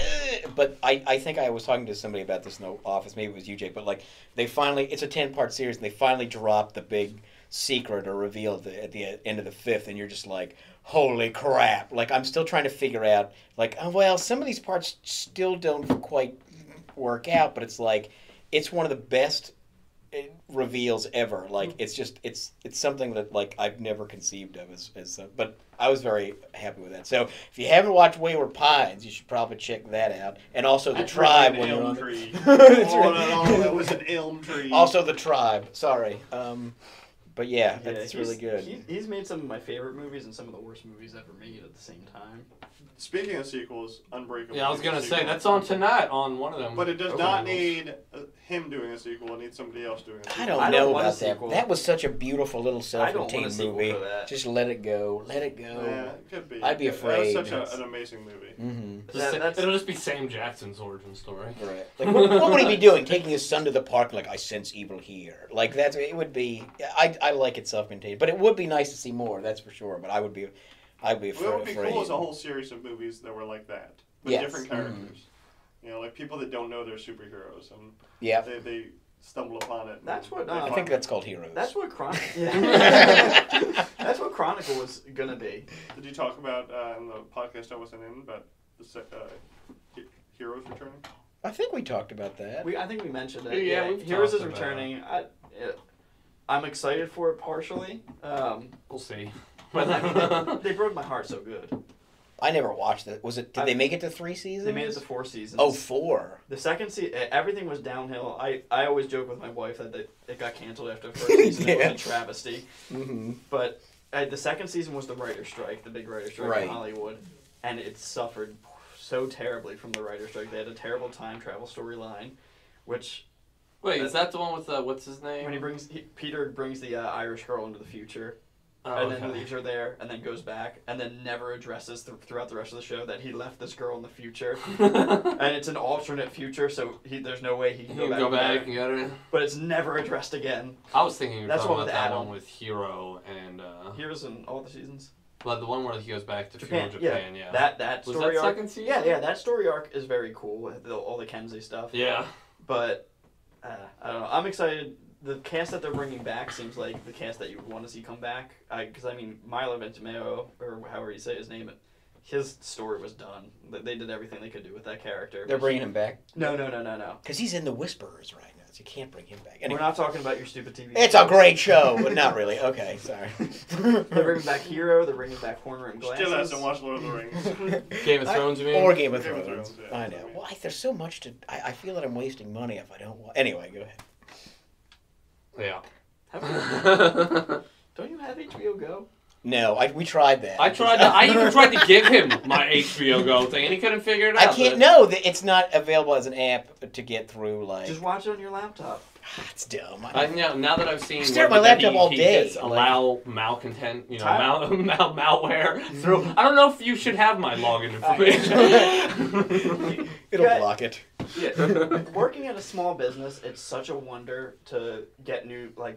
but I think I was talking to somebody about this in the office, maybe it was you, Jake, but like, they finally, it's a 10-part series, and they finally dropped the big secret or reveal at the end of the 5th, and you're just like, holy crap. Like, I'm still trying to figure out, like, oh, well, some of these parts still don't quite work out, but it's like, it's one of the best reveals ever. Like, it's just, it's something that, like, I've never conceived of as but I was very happy with that. So if you haven't watched Wayward Pines, you should probably check that out. And also The Tribe. An When you're elm on tree. That's Oh, right. no, that was an elm tree. Also The Tribe. Sorry. But yeah, that's really good. He's made some of my favorite movies and some of the worst movies ever made at the same time. Speaking of sequels, Unbreakable. Yeah, I was needs a gonna say sequel. that's on tonight on one of them. But it does opening not ones. need him doing a sequel. It needs somebody else doing a sequel. I don't I know don't want a about that. sequel. That was such a beautiful little I don't want a self-contained sequel movie. for that. Just let it go. Let it go. Yeah, it could be. I'd be afraid. That was such an amazing movie. Mm-hmm. It'll just be Sam Jackson's origin story. Right. Like, what would he be doing? Taking his son to the park, like, I sense evil here. Like, it would be. I like it self-contained, but it would be nice to see more. That's for sure. But I'd be What would be afraid. cool is a whole series of movies that were like that, with Yes. different characters. You know, like people that don't know they're superheroes and Yeah. they stumble upon it. That's what, they I I find think it. that's called Heroes. That's what Chronicle. That's what Chronicle was gonna be. Did you talk about in the podcast I wasn't in, but Heroes returning? I think we talked about that. I think we mentioned it. Yeah, we've Heroes is talked about returning. I'm excited for it partially. We'll see. But I mean, they broke my heart so good. I never watched it. Did they make it to 3 seasons? They made it to 4 seasons. Oh, 4. The second season, everything was downhill. I always joke with my wife that it got canceled after the first season. It was a travesty. Mm-hmm. But the second season was the writer's strike, the big writer's strike Right. in Hollywood. And it suffered so terribly from the writer's strike. They had a terrible time travel storyline, which... Wait, is that the one with what's his name? When Peter brings the Irish girl into the future, and then leaves her there, and then goes back, and then never addresses throughout the rest of the show that he left this girl in the future, and it's an alternate future, so there's no way he can go back. and get her. But it's never addressed again. I was thinking you were That's talking one about with that Adam. one with Hero and Heroes in all the seasons. but the one where he goes back to feudal Japan, yeah. That Was story that arc. second season? Yeah, that story arc is very cool with all the Kenzie stuff. Yeah. But I don't know. I'm excited. The cast that they're bringing back seems like the cast that you would want to see come back. Because I mean, Milo Ventimiglia, or however you say his name, his story was done. They did everything they could do with that character. They're bringing him back? No. Because he's in The Whisperers right now, so you can't bring him back. We're Anyway, not talking about your stupid TV. it's a great show, but not really. Okay, sorry. They're bringing back Hero. They're bringing back Horner and Glasses. Still hasn't watched Lord of the Rings. Game of Thrones, you mean? Or Game of Game of Thrones. Thrones, yeah. I know. Well, there's so much to... I feel that I'm wasting money if I don't watch... Anyway, go ahead. Yeah. Don't you have HBO Go? No, we tried that. I even tried to give him my HBO Go thing, and he couldn't figure it out. I can't. No, it's not available as an app to get through. Like, Just watch it on your laptop. it's dumb. Now that I've seen, Stare at my that laptop all he day, gets like- allow malcontent, Tyler- malware through. I don't know if you should have my login information. It'll Okay. block it. Yeah, working at a small business, it's such a wonder to get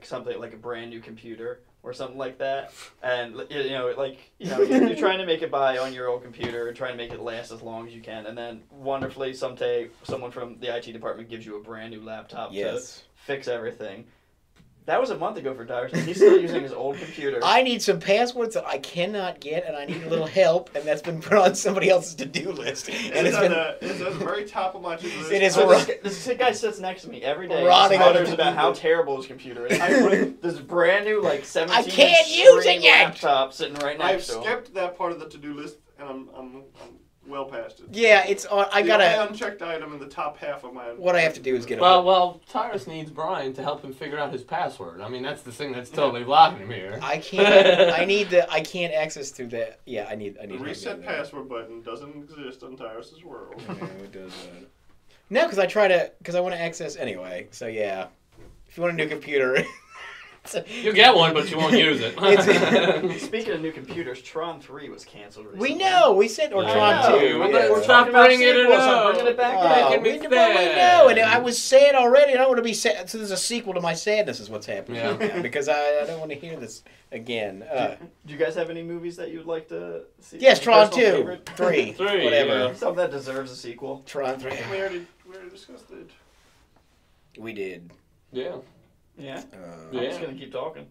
something like a brand new computer or something like that, and you're trying to make it by on your old computer and trying to make it last as long as you can, and then wonderfully someday someone from the IT department gives you a brand new laptop to fix everything. That was a month ago for Dyrson. He's still using his old computer. I need some passwords that I cannot get, and I need a little help, and that's been put on somebody else's to-do list. And It's been... at the very top of my to-do list. It is So right. this guy sits next to me every day. Rotting on Mutters the about how computer. terrible his computer is. I put this brand new 17-inch I can't use it yet! laptop sitting right I've next to him. skipped that part of the to-do list, and I'm well past it. Yeah, it's on. I The gotta. only unchecked item in the top half of my. What I have to do is get a. Well, Tyrus needs Brian to help him figure out his password. I mean, that's the thing that's totally blocking him here. I can't. I can't access through that. Yeah, I need. The reset password button doesn't exist on Tyrus's world. No, it doesn't. No, because I want to access anyway. So yeah. If you want a new computer. You get one, but you won't use it. Speaking of new computers, Tron 3 was canceled recently. We know. We said, or Tron 2. We're Stop talking about bringing it sequels. I'm up. bringing it back Oh, in. we know, and I was sad already. I don't want to be sad. So there's a sequel to my sadness, is what's happening. Yeah. Because I don't want to hear this again. Do you guys have any movies that you'd like to see? Yes, Tron 2, Favorite? 3, Three, whatever. yeah. Something that deserves a sequel. Tron 3. We already discussed it. We did. Yeah. Yeah. I'm Yeah. just gonna keep talking.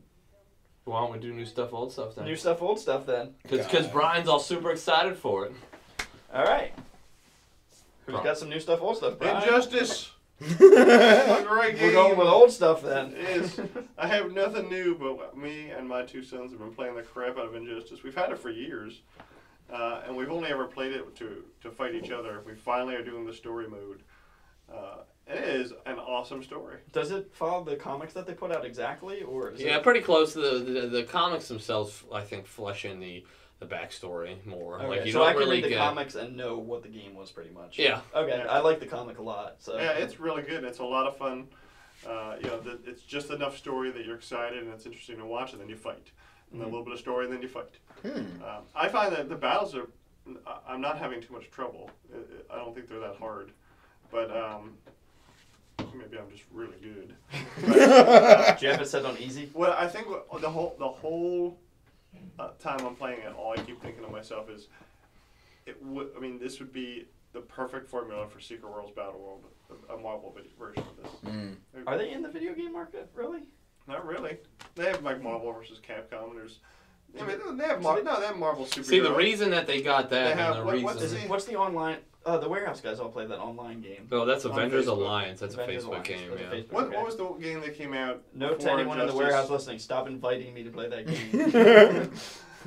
Why don't we do new stuff, old stuff then? New stuff, old stuff. Then. Because Brian's all super excited for it. All right. Who's got some new stuff, old stuff? Brian? Injustice. We're going with old stuff then. It is. I have nothing new, but me and my two sons have been playing the crap out of Injustice. We've had it for years, and we've only ever played it to fight each other. We finally are doing the story mode. It is an awesome story. Does it follow the comics that they put out exactly, or is Yeah, it... pretty close. The comics themselves, I think, flesh in the backstory more. Okay, Like you so don't I can really read the get. comics and know what the game was pretty much. Yeah. Okay, Yeah. I like the comic a lot. So Yeah, it's really good. It's a lot of fun. It's just enough story that you're excited and it's interesting to watch, and then you fight. And then a little bit of story, and then you fight. I find that the battles are... I'm not having too much trouble. I don't think they're that hard. But... maybe I'm just really good. Do you have it set on easy? Well, I think the whole time I'm playing it, all I keep thinking to myself is, this would be the perfect formula for Secret World's Battle World, a Marvel version of this. Are they in the video game market? Really? Not really. They have like Marvel versus Capcom, and they have Marvel superheroes. See, the reason that they got that, They have- and the what- reason. What's the online? The Warehouse guys all play that online game. Oh, that's on Avengers Facebook. Alliance. That's Avengers a Facebook Alliance. game. That's a Yeah. Facebook, What okay. was the game that came out? Note to before anyone in the Injustice? warehouse listening: stop inviting me to play that game.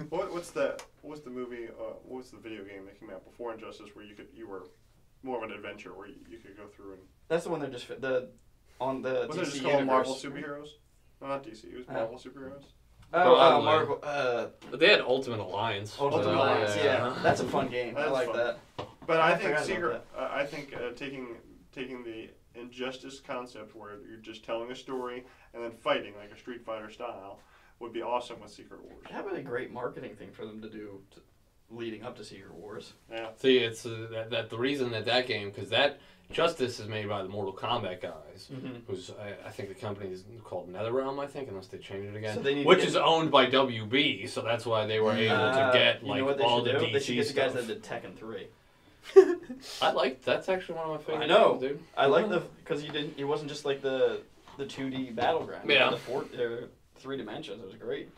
What's the movie? What's the video game that came out before Injustice where you were more of an adventure where you could go through and... That's the one that just on the Was DC it just called universe. Marvel Superheroes? No, not DC. It was Marvel Superheroes. Oh, Marvel. But they had Ultimate Alliance. Ultimate Ultimate Alliance. Alliance, Yeah, that's a fun game. I That's like fun. that. But I I think forgot about taking the Injustice concept where you're just telling a story and then fighting like a Street Fighter style would be awesome with Secret Wars. That would be a great marketing thing for them to do leading up to Secret Wars. Yeah. See, it's that the reason that game, because that Justice is made by the Mortal Kombat guys, who's I think the company is called NetherRealm, I think, unless they change it again, So they need to which get- is owned by WB, so that's why they were able to get you like know what they all should the do? DC They should get the guys stuff. that did Tekken 3. That's actually one of my favorite I know. games, dude. I like because it wasn't just like the 2D battleground. Yeah. The 3 dimensions. It was great.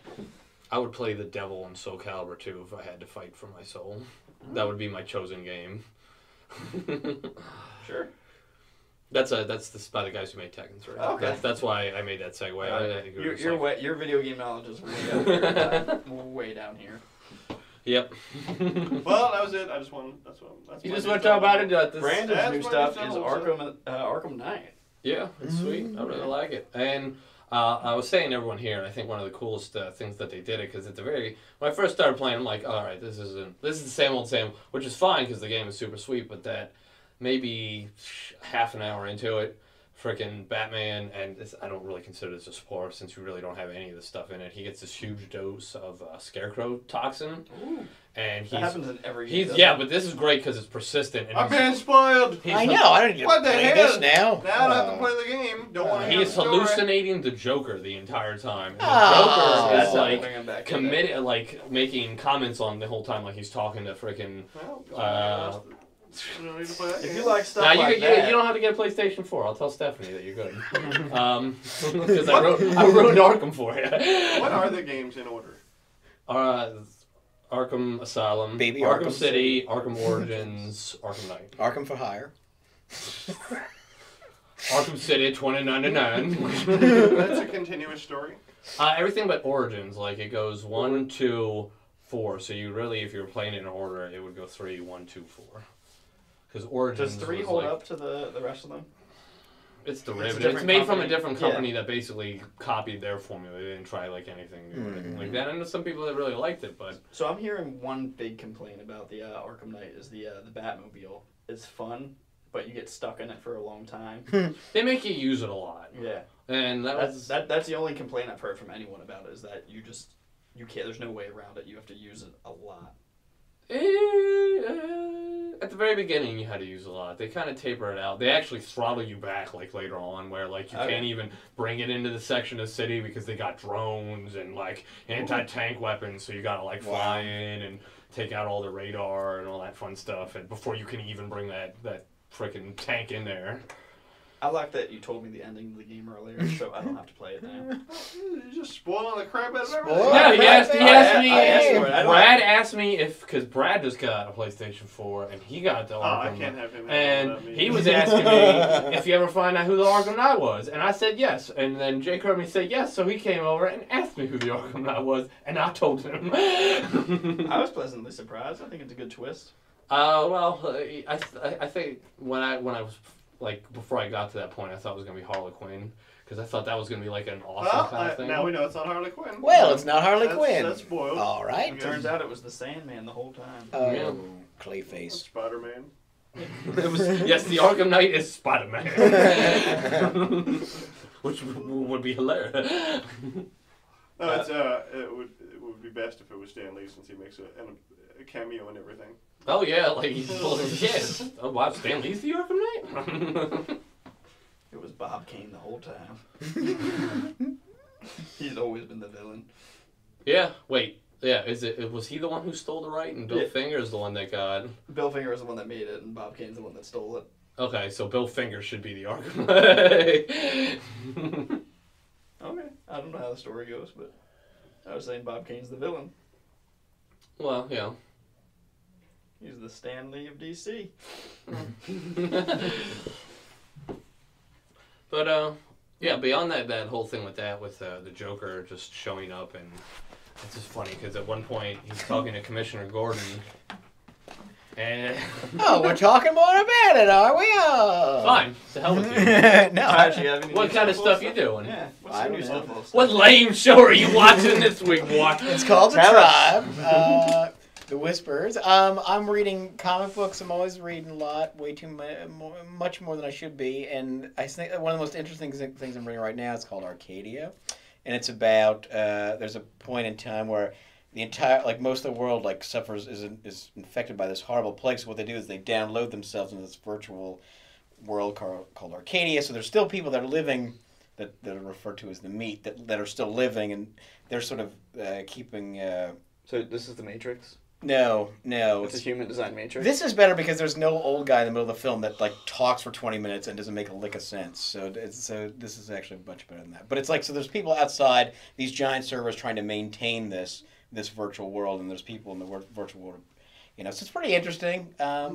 I would play the Devil in Soul Calibur 2 if I had to fight for my soul. That would be my chosen game. Sure. That's by the guys who made Tekken 3. Okay. That's why I made that segue. Your video game knowledge is way down, way down here. Yep. Well, that was it. I just want. That's You my just new want to talk about topic. it. This, Brandon's That's new what stuff you is said, Arkham Knight. Yeah, it's sweet. I really like it. And I was saying to everyone here, I think one of the coolest things that they did it, because at the very when I first started playing, I'm like, all right, this is the same old same, which is fine because the game is super sweet. But that maybe half an hour into it, freaking Batman, and I don't really consider this a spoiler since we really don't have any of the stuff in it. He gets this huge dose of scarecrow toxin, Ooh. and That happens in every game. he's doesn't yeah, it? but this is great because it's persistent. And I'm being spoiled. I know. I don't need to What the play hell? this now. Now I have to play the game. Don't want to hear the He's story. hallucinating the Joker the entire time. And the Oh. Joker That's is not like bringing back committed, like making comments on the whole time, like he's talking to freaking. Well, you don't need to play that If game. you like stuff Now like you that, don't have to get a PlayStation 4. I'll tell Stephanie that you're good. Because I wrote Arkham for you. What are the games in order? Arkham Asylum, Baby Arkham Arkham City, Arkham Origins, Arkham Knight, Arkham for hire. Arkham City, $29.99. That's a continuous story. Everything but Origins, like it goes 1, 2, 4. So you really, if you're playing it in order, it would go 3, 1, 2, 4. Because Origins does 3 was hold like, up to the rest of them? It's a derivative. It's different made from a company. different company that basically copied their formula. They didn't try like anything new or anything like that. And there's some people that really liked it, but So I'm hearing one big complaint about the Arkham Knight is the Batmobile. It's fun, but you get stuck in it for a long time. they make you use it a lot. Yeah. And that's the only complaint I've heard from anyone about it, is that you can't. There's no way around it. You have to use it a lot. At the very beginning, you had to use a lot. They kind of taper it out. They actually throttle you back, like, later on, where, like, you can't even bring it into the section of the city because they got drones and, like, anti-tank weapons, so you gotta, like, fly in and take out all the radar and all that fun stuff, and before you can even bring that frickin' tank in there. I like that you told me the ending of the game earlier, so I don't have to play it now. You're just spoiling the crap out of everything. Yeah, he asked me. Brad asked me because Brad just got a PlayStation 4 and he got the Arkham. I can't have him. And he was asking me if you ever find out who the Arkham Knight was, and I said yes. And then Jake heard me say yes, so he came over and asked me who the Arkham Knight was, and I told him. I was pleasantly surprised. I think it's a good twist. I think when I was. Like, before I got to that point, I thought it was going to be Harley Quinn. Because I thought that was going to be, like, an awesome kind of thing. Now we know it's not Harley Quinn. Well, it's not Harley Quinn. That's spoiled. All right. It turns out it was the Sandman the whole time. Oh, Clayface. Spider-Man. Yes, the Arkham Knight is Spider-Man. Which would be hilarious. No, it would be best if it was Stan Lee, since he makes a cameo and everything. Oh yeah, like he's holding his kid. Oh wow, Stan Lee's the Arkham Knight? It was Bob Kane the whole time. He's always been the villain. Yeah, wait. Yeah, was he the one who stole the right and Bill Finger is the one that got... Bill Finger is the one that made it and Bob Kane's the one that stole it. Okay, so Bill Finger should be the Arkham Knight. Okay, I don't know how the story goes, but I was saying Bob Kane's the villain. Well, yeah. He's the Stan Lee of DC. But, yeah, beyond that whole thing with the Joker just showing up, and it's just funny, because at one point he's talking to Commissioner Gordon, and... Oh, we're talking more about it, are we? Oh. Fine, to hell with you. No. What kind of stuff you doing? Yeah, what's I your new don't know. stuff? What lame show are you watching this week, boy? It's called The Tell Tribe. The Whispers. I'm reading comic books. I'm always reading a lot, way too much more than I should be. And I think one of the most interesting things I'm reading right now is called Arcadia, and it's about there's a point in time where the entire, like, most of the world, like, is infected by this horrible plague. So what they do is they download themselves into this virtual world called Arcadia. So there's still people that are living that are referred to as the meat that are still living, and they're sort of keeping. So this is the Matrix? No. It's a human design Matrix? This is better because there's no old guy in the middle of the film that, like, talks for 20 minutes and doesn't make a lick of sense. So this is actually much better than that. But it's like, so there's people outside these giant servers trying to maintain this virtual world, and there's people in the virtual world, so it's pretty interesting. I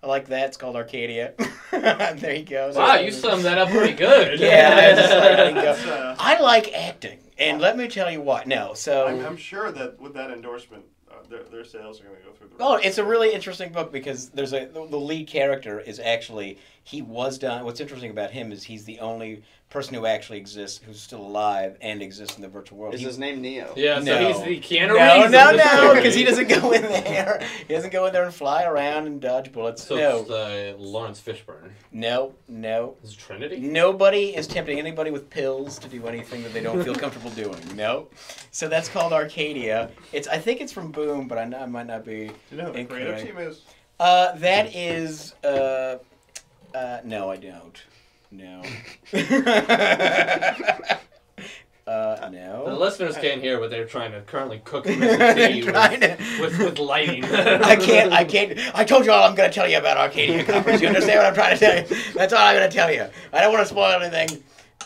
like that. It's called Arcadia. There you go. Wow, you summed that up pretty good. Yeah, I like acting, and let me tell you what. No, so I'm sure that with that endorsement, their sales are going to go through the roof. Oh, it's a really interesting book because the lead character is actually, he was done. What's interesting about him is he's the only person who actually exists, who's still alive and exists in the virtual world. Is his name Neo? Yeah, No. so he's the Keanu Reeves. No, because he doesn't go in there. He doesn't go in there and fly around and dodge bullets. So No. it's Lawrence Fishburne. No. Is it Trinity? Nobody is tempting anybody with pills to do anything that they don't feel comfortable doing. No. So that's called Arcadia. I think it's from Boom, but I might not be. Do you know who the creative team is? That is. No, I don't. No. No. The listeners can't hear, but they're trying to currently cook tea with lighting. I can't. I told you all I'm going to tell you about Arcadia Comics. You understand what I'm trying to tell you? That's all I'm going to tell you. I don't want to spoil anything.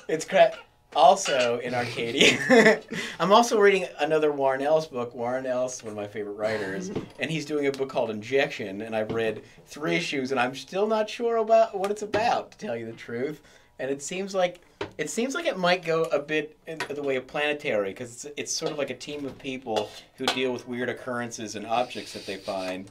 It's crap. Also in Arcadia, I'm also reading another Warren Ellis book. Warren Ellis, one of my favorite writers, and he's doing a book called Injection, and I've read 3 issues, and I'm still not sure about what it's about, to tell you the truth. And it seems like it might go a bit in the way of Planetary, because it's sort of like a team of people who deal with weird occurrences and objects that they find.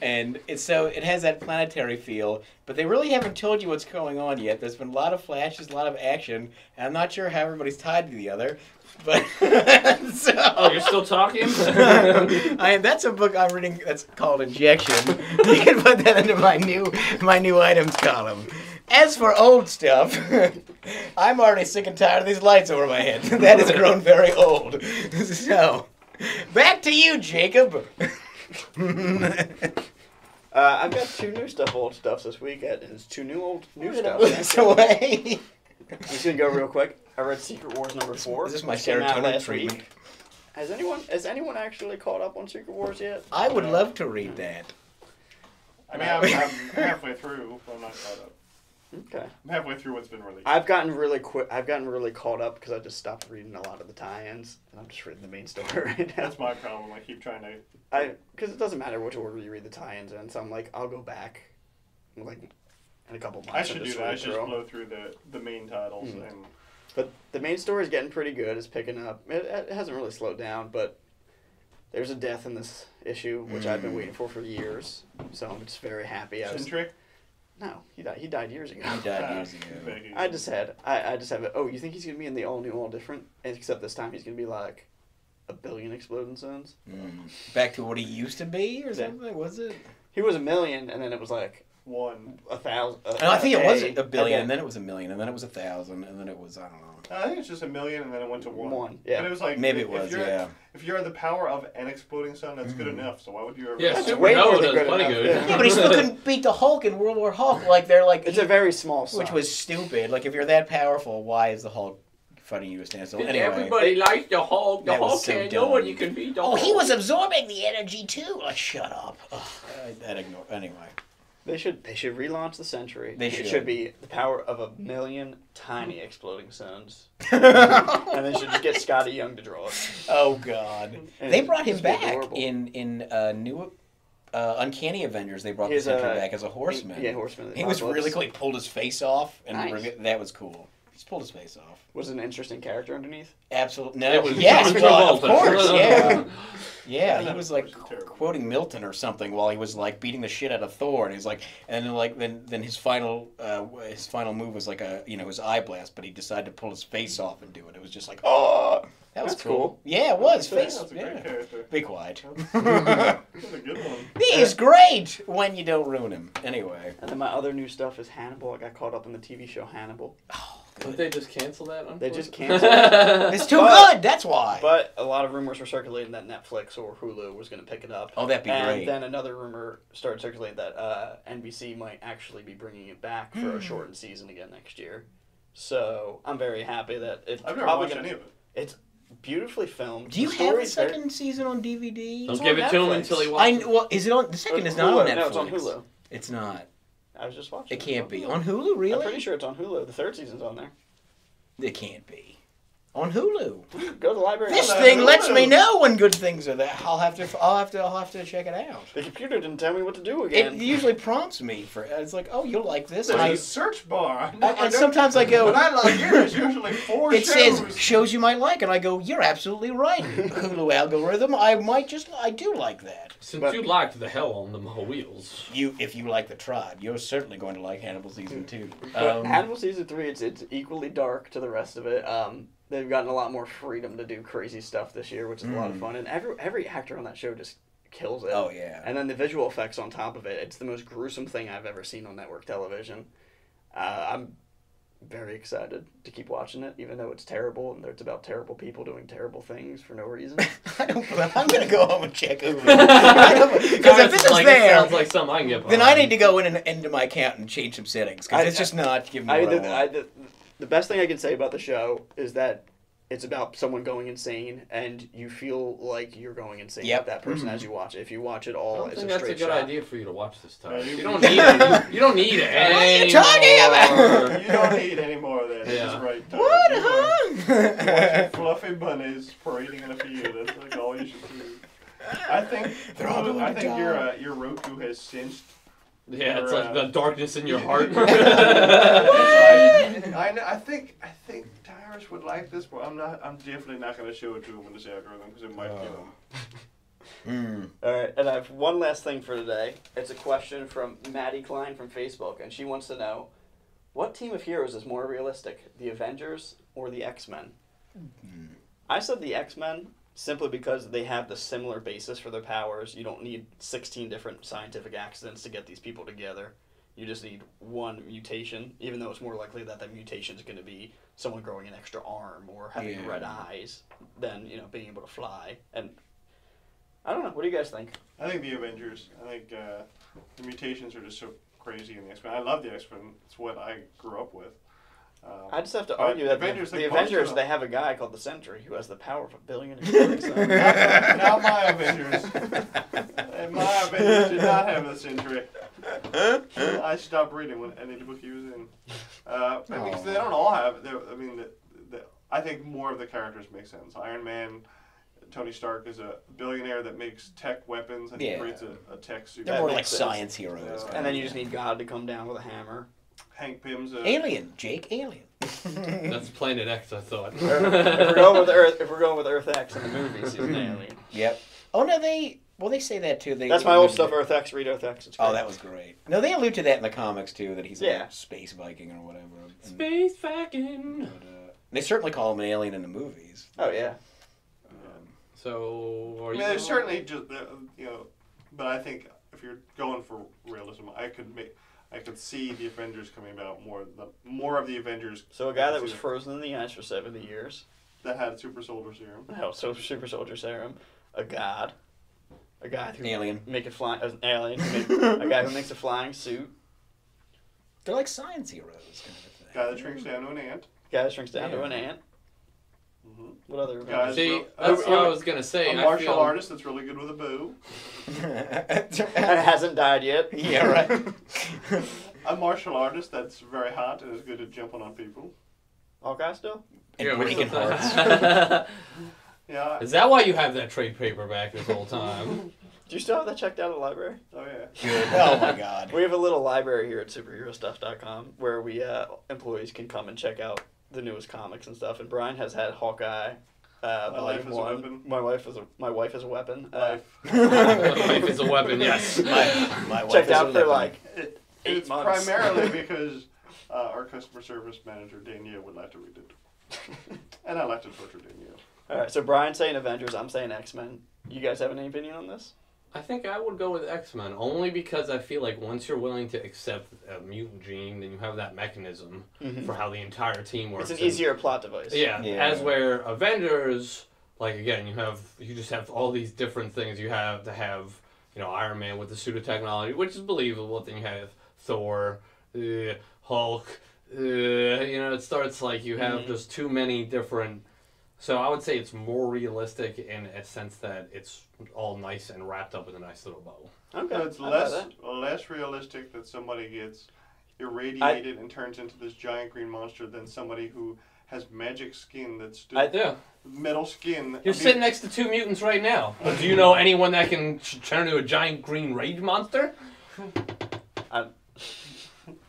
And it has that Planetary feel, but they really haven't told you what's going on yet. There's been a lot of flashes, a lot of action, and I'm not sure how everybody's tied to the other. But Oh, you're still talking? That's a book I'm reading that's called Injection. You can put that into my new items column. As for old stuff, I'm already sick and tired of these lights over my head. That has grown very old. So, back to you, Jacob. I've got 2 new stuff, old stuffs this week, and it's 2 new stuff. This away. I'm just gonna go real quick. I read Secret Wars number 4. Is this my which came out serotonin last treatment? week. Has anyone actually caught up on Secret Wars yet? I would love to read that. I mean, I'm halfway through, but I'm not caught up. Okay. I'm halfway through what's been released. I've gotten really caught up because I just stopped reading a lot of the tie-ins, and I'm just reading the main story right now. That's my problem. I keep trying to. Because it doesn't matter which order you read the tie-ins in, so I'm like, I'll go back, like, in a couple months. I should do that. I read should through just 'em. blow through the main titles and. But the main story is getting pretty good. It's picking up. It hasn't really slowed down, but there's a death in this issue, which I've been waiting for years. So I'm just very happy. Centric? No, he died years ago. He died years ago. I just have it. Oh, you think he's gonna be in the all new, all different? Except this time he's gonna be like a billion exploding suns. Back to what he used to be, or something? Was it? He was a million, and then it was like 1,000. I think it was a billion, and then it was a million, and then it was 1,000, and then it was, I don't know. I think it's just a million, and then it went to 1. Yeah. But it was like Maybe it was, yeah. If you're the power of an exploding sun, that's good enough. So why would you ever? Yeah, That's way more Supernova than does good plenty enough, good. yeah. Yeah, but he still couldn't beat the Hulk in World War Hulk. Like, they're like... It's a very small sun. Which was stupid. Like, if you're that powerful, why is the Hulk fighting you a standstill? Anyway. Everybody likes the Hulk. The That was Hulk so can't. dumb. Nobody can beat the Hulk. Oh, he was absorbing the energy, too. Like, shut up. Anyway. They should relaunch the Century. They It should. should be the power of a million tiny exploding suns. And they should just get Scotty Young to draw it. Oh, God. And They brought him it's just back adorable. in new Uncanny Avengers. They brought the His, Sentry back as a horseman. Yeah, horseman. He was really cool. He pulled his face off, and Nice. that was cool. He just pulled his face off. Was it an interesting character underneath? Absolutely. No. It was Yes, John well, of Travolta. course, yeah. Yeah, he That was was like terrible. quoting Milton or something while he was like beating the shit out of Thor, and he's like, and then his final move was like his eye blast, but he decided to pull his face off and do it. It was just like, oh, that was That's cool. Yeah, it was That's face. a great Yeah. character. Be quiet. That's a good one. He's great when you don't ruin him. Anyway. And then my other new stuff is Hannibal. I got caught up in the TV show Hannibal. Did they just cancel that? They just unfortunately? canceled It's too But- good. That's why. But a lot of rumors were circulating that Netflix or Hulu was going to pick it up. Oh, that'd be and great. then another rumor started circulating that NBC might actually be bringing it back for a shortened season again next year. So I'm very happy that it's I've never probably watched gonna, any of it. It's beautifully filmed. Do you The have the story's very- second season on DVD? Don't It's give on it to him Netflix. until he watches. Well, is it on? The second is not Hulu. on Netflix. No, it's on Hulu. It's not. I was just watching. It It's can't be Hulu. on Hulu. Really? I'm pretty sure it's on Hulu. The third season's on there. It can't be on Hulu. Go to the library. This on thing Hulu. lets me know when good things are there. I'll have to check it out. The computer didn't tell me what to do It again. usually prompts me for. It's like, oh, you'll like this. There's And, a search bar. and sometimes I go. When I log in, there's usually 4 It shows. says shows you might like, and I go, you're absolutely right. Hulu algorithm. I do like that. Since you liked the hell on them wheels. If you like the tribe, you're certainly going to like Hannibal season 2. But Hannibal season 3, it's equally dark to the rest of it. They've gotten a lot more freedom to do crazy stuff this year, which is a lot of fun. And every actor on that show just kills it. Oh, yeah. And then the visual effects on top of it, it's the most gruesome thing I've ever seen on network television. I'm very excited to keep watching it, even though it's terrible and it's about terrible people doing terrible things for no reason. I'm going to go home and check Hulu. Because if this is It there, sounds like something I can get then I behind. need to go in and into my account and change some settings. Because it's just not giving me what I want. The best thing I can say about the show is that it's about someone going insane, and you feel like you're going insane Yep. with that person as you watch it. If you watch it I all, don't it's think a that's a straight good shot. idea for you to watch this time. No, You don't need it. You don't need it. What are you talking about? You don't need any more of that. Yeah. It's right. Tony. What, You are huh? watching fluffy bunnies parading in a field. That's like all you should do. I think They're all going to die. your Roku has cinched. Yeah, it's like the darkness in your heart. I think Tyrus would like this, but I'm definitely not going to show it to him in this algorithm because it might kill him. All right, and I have one last thing for today. It's a question from Maddie Klein from Facebook, and she wants to know, what team of heroes is more realistic, the Avengers or the X-Men? I said the X-Men simply because they have the similar basis for their powers. You don't need 16 different scientific accidents to get these people together. you just need one mutation, even though it's more likely that that mutation is going to be someone growing an extra arm or having red eyes than, you know, being able to fly. And I don't know. What do you guys think? I think the Avengers. I think the mutations are just so crazy in the X-Men. I love the X-Men. It's what I grew up with. I just have to argue that the Avengers, they have a guy called the Sentry who has the power of 1 billion. Not my Avengers. My Avengers did not have the Sentry. I stopped reading when any book he was in. Because they don't all have. I mean, I think more of the characters make sense. Iron Man. Tony Stark is a billionaire that makes tech weapons and he creates a tech suit. They're more like science heroes. And then you just need God to come down with a hammer. Hank Pym's Alien, Jake, Alien. That's Planet X, I thought. If we're going with Earth X in the movies, he's an alien. Yep. Oh no, they say that too. That's my old stuff. Earth X, read Earth X. It's great. Oh, that was great. No, they allude to that in the comics too. That he's a space Viking or whatever. Space Viking. They certainly call him an alien in the movies. Oh yeah. So, I mean, there's certainly just but I think if you're going for realism, I could see the Avengers coming about more of the Avengers. So a guy that was frozen in the ice for 70 years. That had super soldier serum. No, so super soldier serum. A god. A guy who alien. Make it fly. An alien. A guy who makes a flying suit. They're like science heroes kind of thing. Guy that shrinks down to an ant. Guy that shrinks down to an ant. Mm-hmm. What other? Guys, see, that's what I was gonna say. A martial artist that's really good with a bow. And hasn't died yet. Yeah, right. A martial artist that's very hot and is good at jumping on people. Hawkeye still? And breaking hearts. Yeah. Is that why you have that trade paperback this whole time? Do you still have that checked out at the library? Oh yeah. Good. Oh my God. We have a little library here at superherostuff.com where we employees can come and check out the newest comics and stuff. And Brian has had Hawkeye. Life is a weapon. My wife is a weapon. Life. Life is a weapon. Yes. My wife checked is out a for weapon. like 8 It's months. primarily because our customer service manager Danielle would like to read it, and I like to torture Danielle. All right, so Brian's saying Avengers, I'm saying X-Men. You guys have any opinion on this? I think I would go with X-Men, only because I feel like once you're willing to accept a mutant gene, then you have that mechanism for how the entire team works. It's an easier plot device. Yeah, as where Avengers, like again, you just have all these different things. You have to have, Iron Man with the suit of technology, which is believable. Then you have Thor, Hulk. It starts like you have just too many different. So I would say it's more realistic in a sense that it's all nice and wrapped up with a nice little bow. Okay. So it's less realistic that somebody gets irradiated and turns into this giant green monster than somebody who has magic skin that's metal skin. You're sitting next to two mutants right now. But do you know anyone that can turn into a giant green rage monster?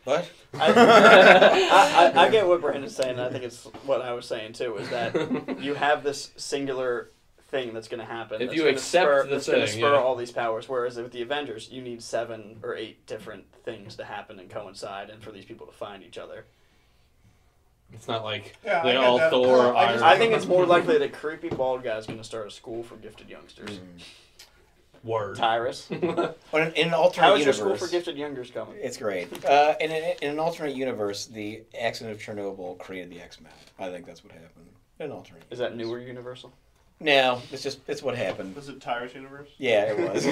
What? I get what Brandon's saying. I think it's what I was saying too. Is that you have this singular thing that's going to happen. If you accept that's going to spur all these powers. Whereas with the Avengers, you need 7 or 8 different things to happen and coincide, and for these people to find each other. It's not like they all Thor. I think it's more likely that creepy bald guy is going to start a school for gifted youngsters. Word. Tyrus. In an alternate How is universe, your school for gifted youngsters coming? It's great. In an alternate universe, the accident of Chernobyl created the X-Men. I think that's what happened. In an alternate. Is that newer Universal? No, it's what happened. Was it Tyrus universe? Yeah, it was.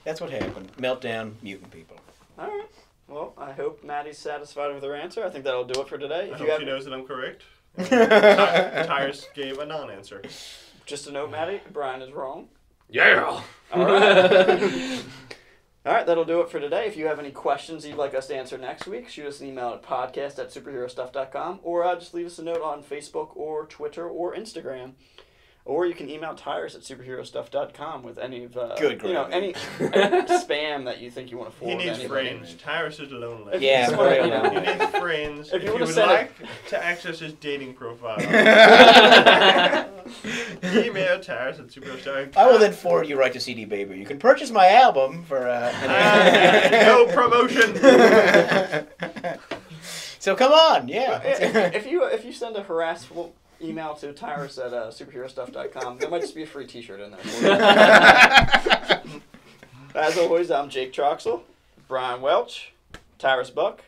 That's what happened. Meltdown, mutant people. All right. Well, I hope Maddie's satisfied with her answer. I think that'll do it for today. I hope she knows that I'm correct. Tyrus gave a non-answer. Just a note, Maddie. Brian is wrong. Yeah. All right. All right, that'll do it for today. If you have any questions you'd like us to answer next week, shoot us an email at podcast@superherostuff.com, or just leave us a note on Facebook or Twitter or Instagram. Or you can email Tyrus at superherostuff.com with any of any spam that you think you want to forward. He needs to anybody. friends. Tyrus is lonely. Yeah, he needs friends. If you would like to access his dating profile, email Tyrus at superherostuff. I will then forward you right to CD Baby. You can purchase my album for no promotion. So come on, yeah. If you send a harassful email to Tyrus at superherostuff.com, there might just be a free t-shirt in there for you. As always, I'm Jake Troxel, Brian Welch. Tyrus Buck,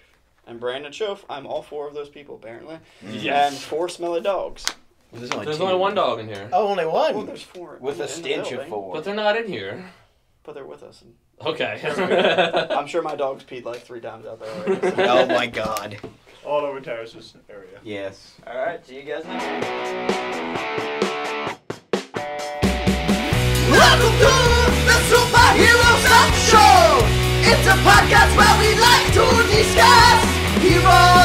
and Brandon Schoaf. I'm all 4 of those people, apparently. Yes. And 4 smelly dogs. There's There's only 1 dog in here. Oh, only one. Well, there's 4 With in a the stench of building, 4. But they're not in here. But they're with us. And Okay. I'm sure my dog's peed like 3 times out there already. So. Oh my God. All over Tyrus's area. Yes. All right, see you guys next week. Welcome to the Superhero Stuff Show! It's a podcast where we like to discuss heroes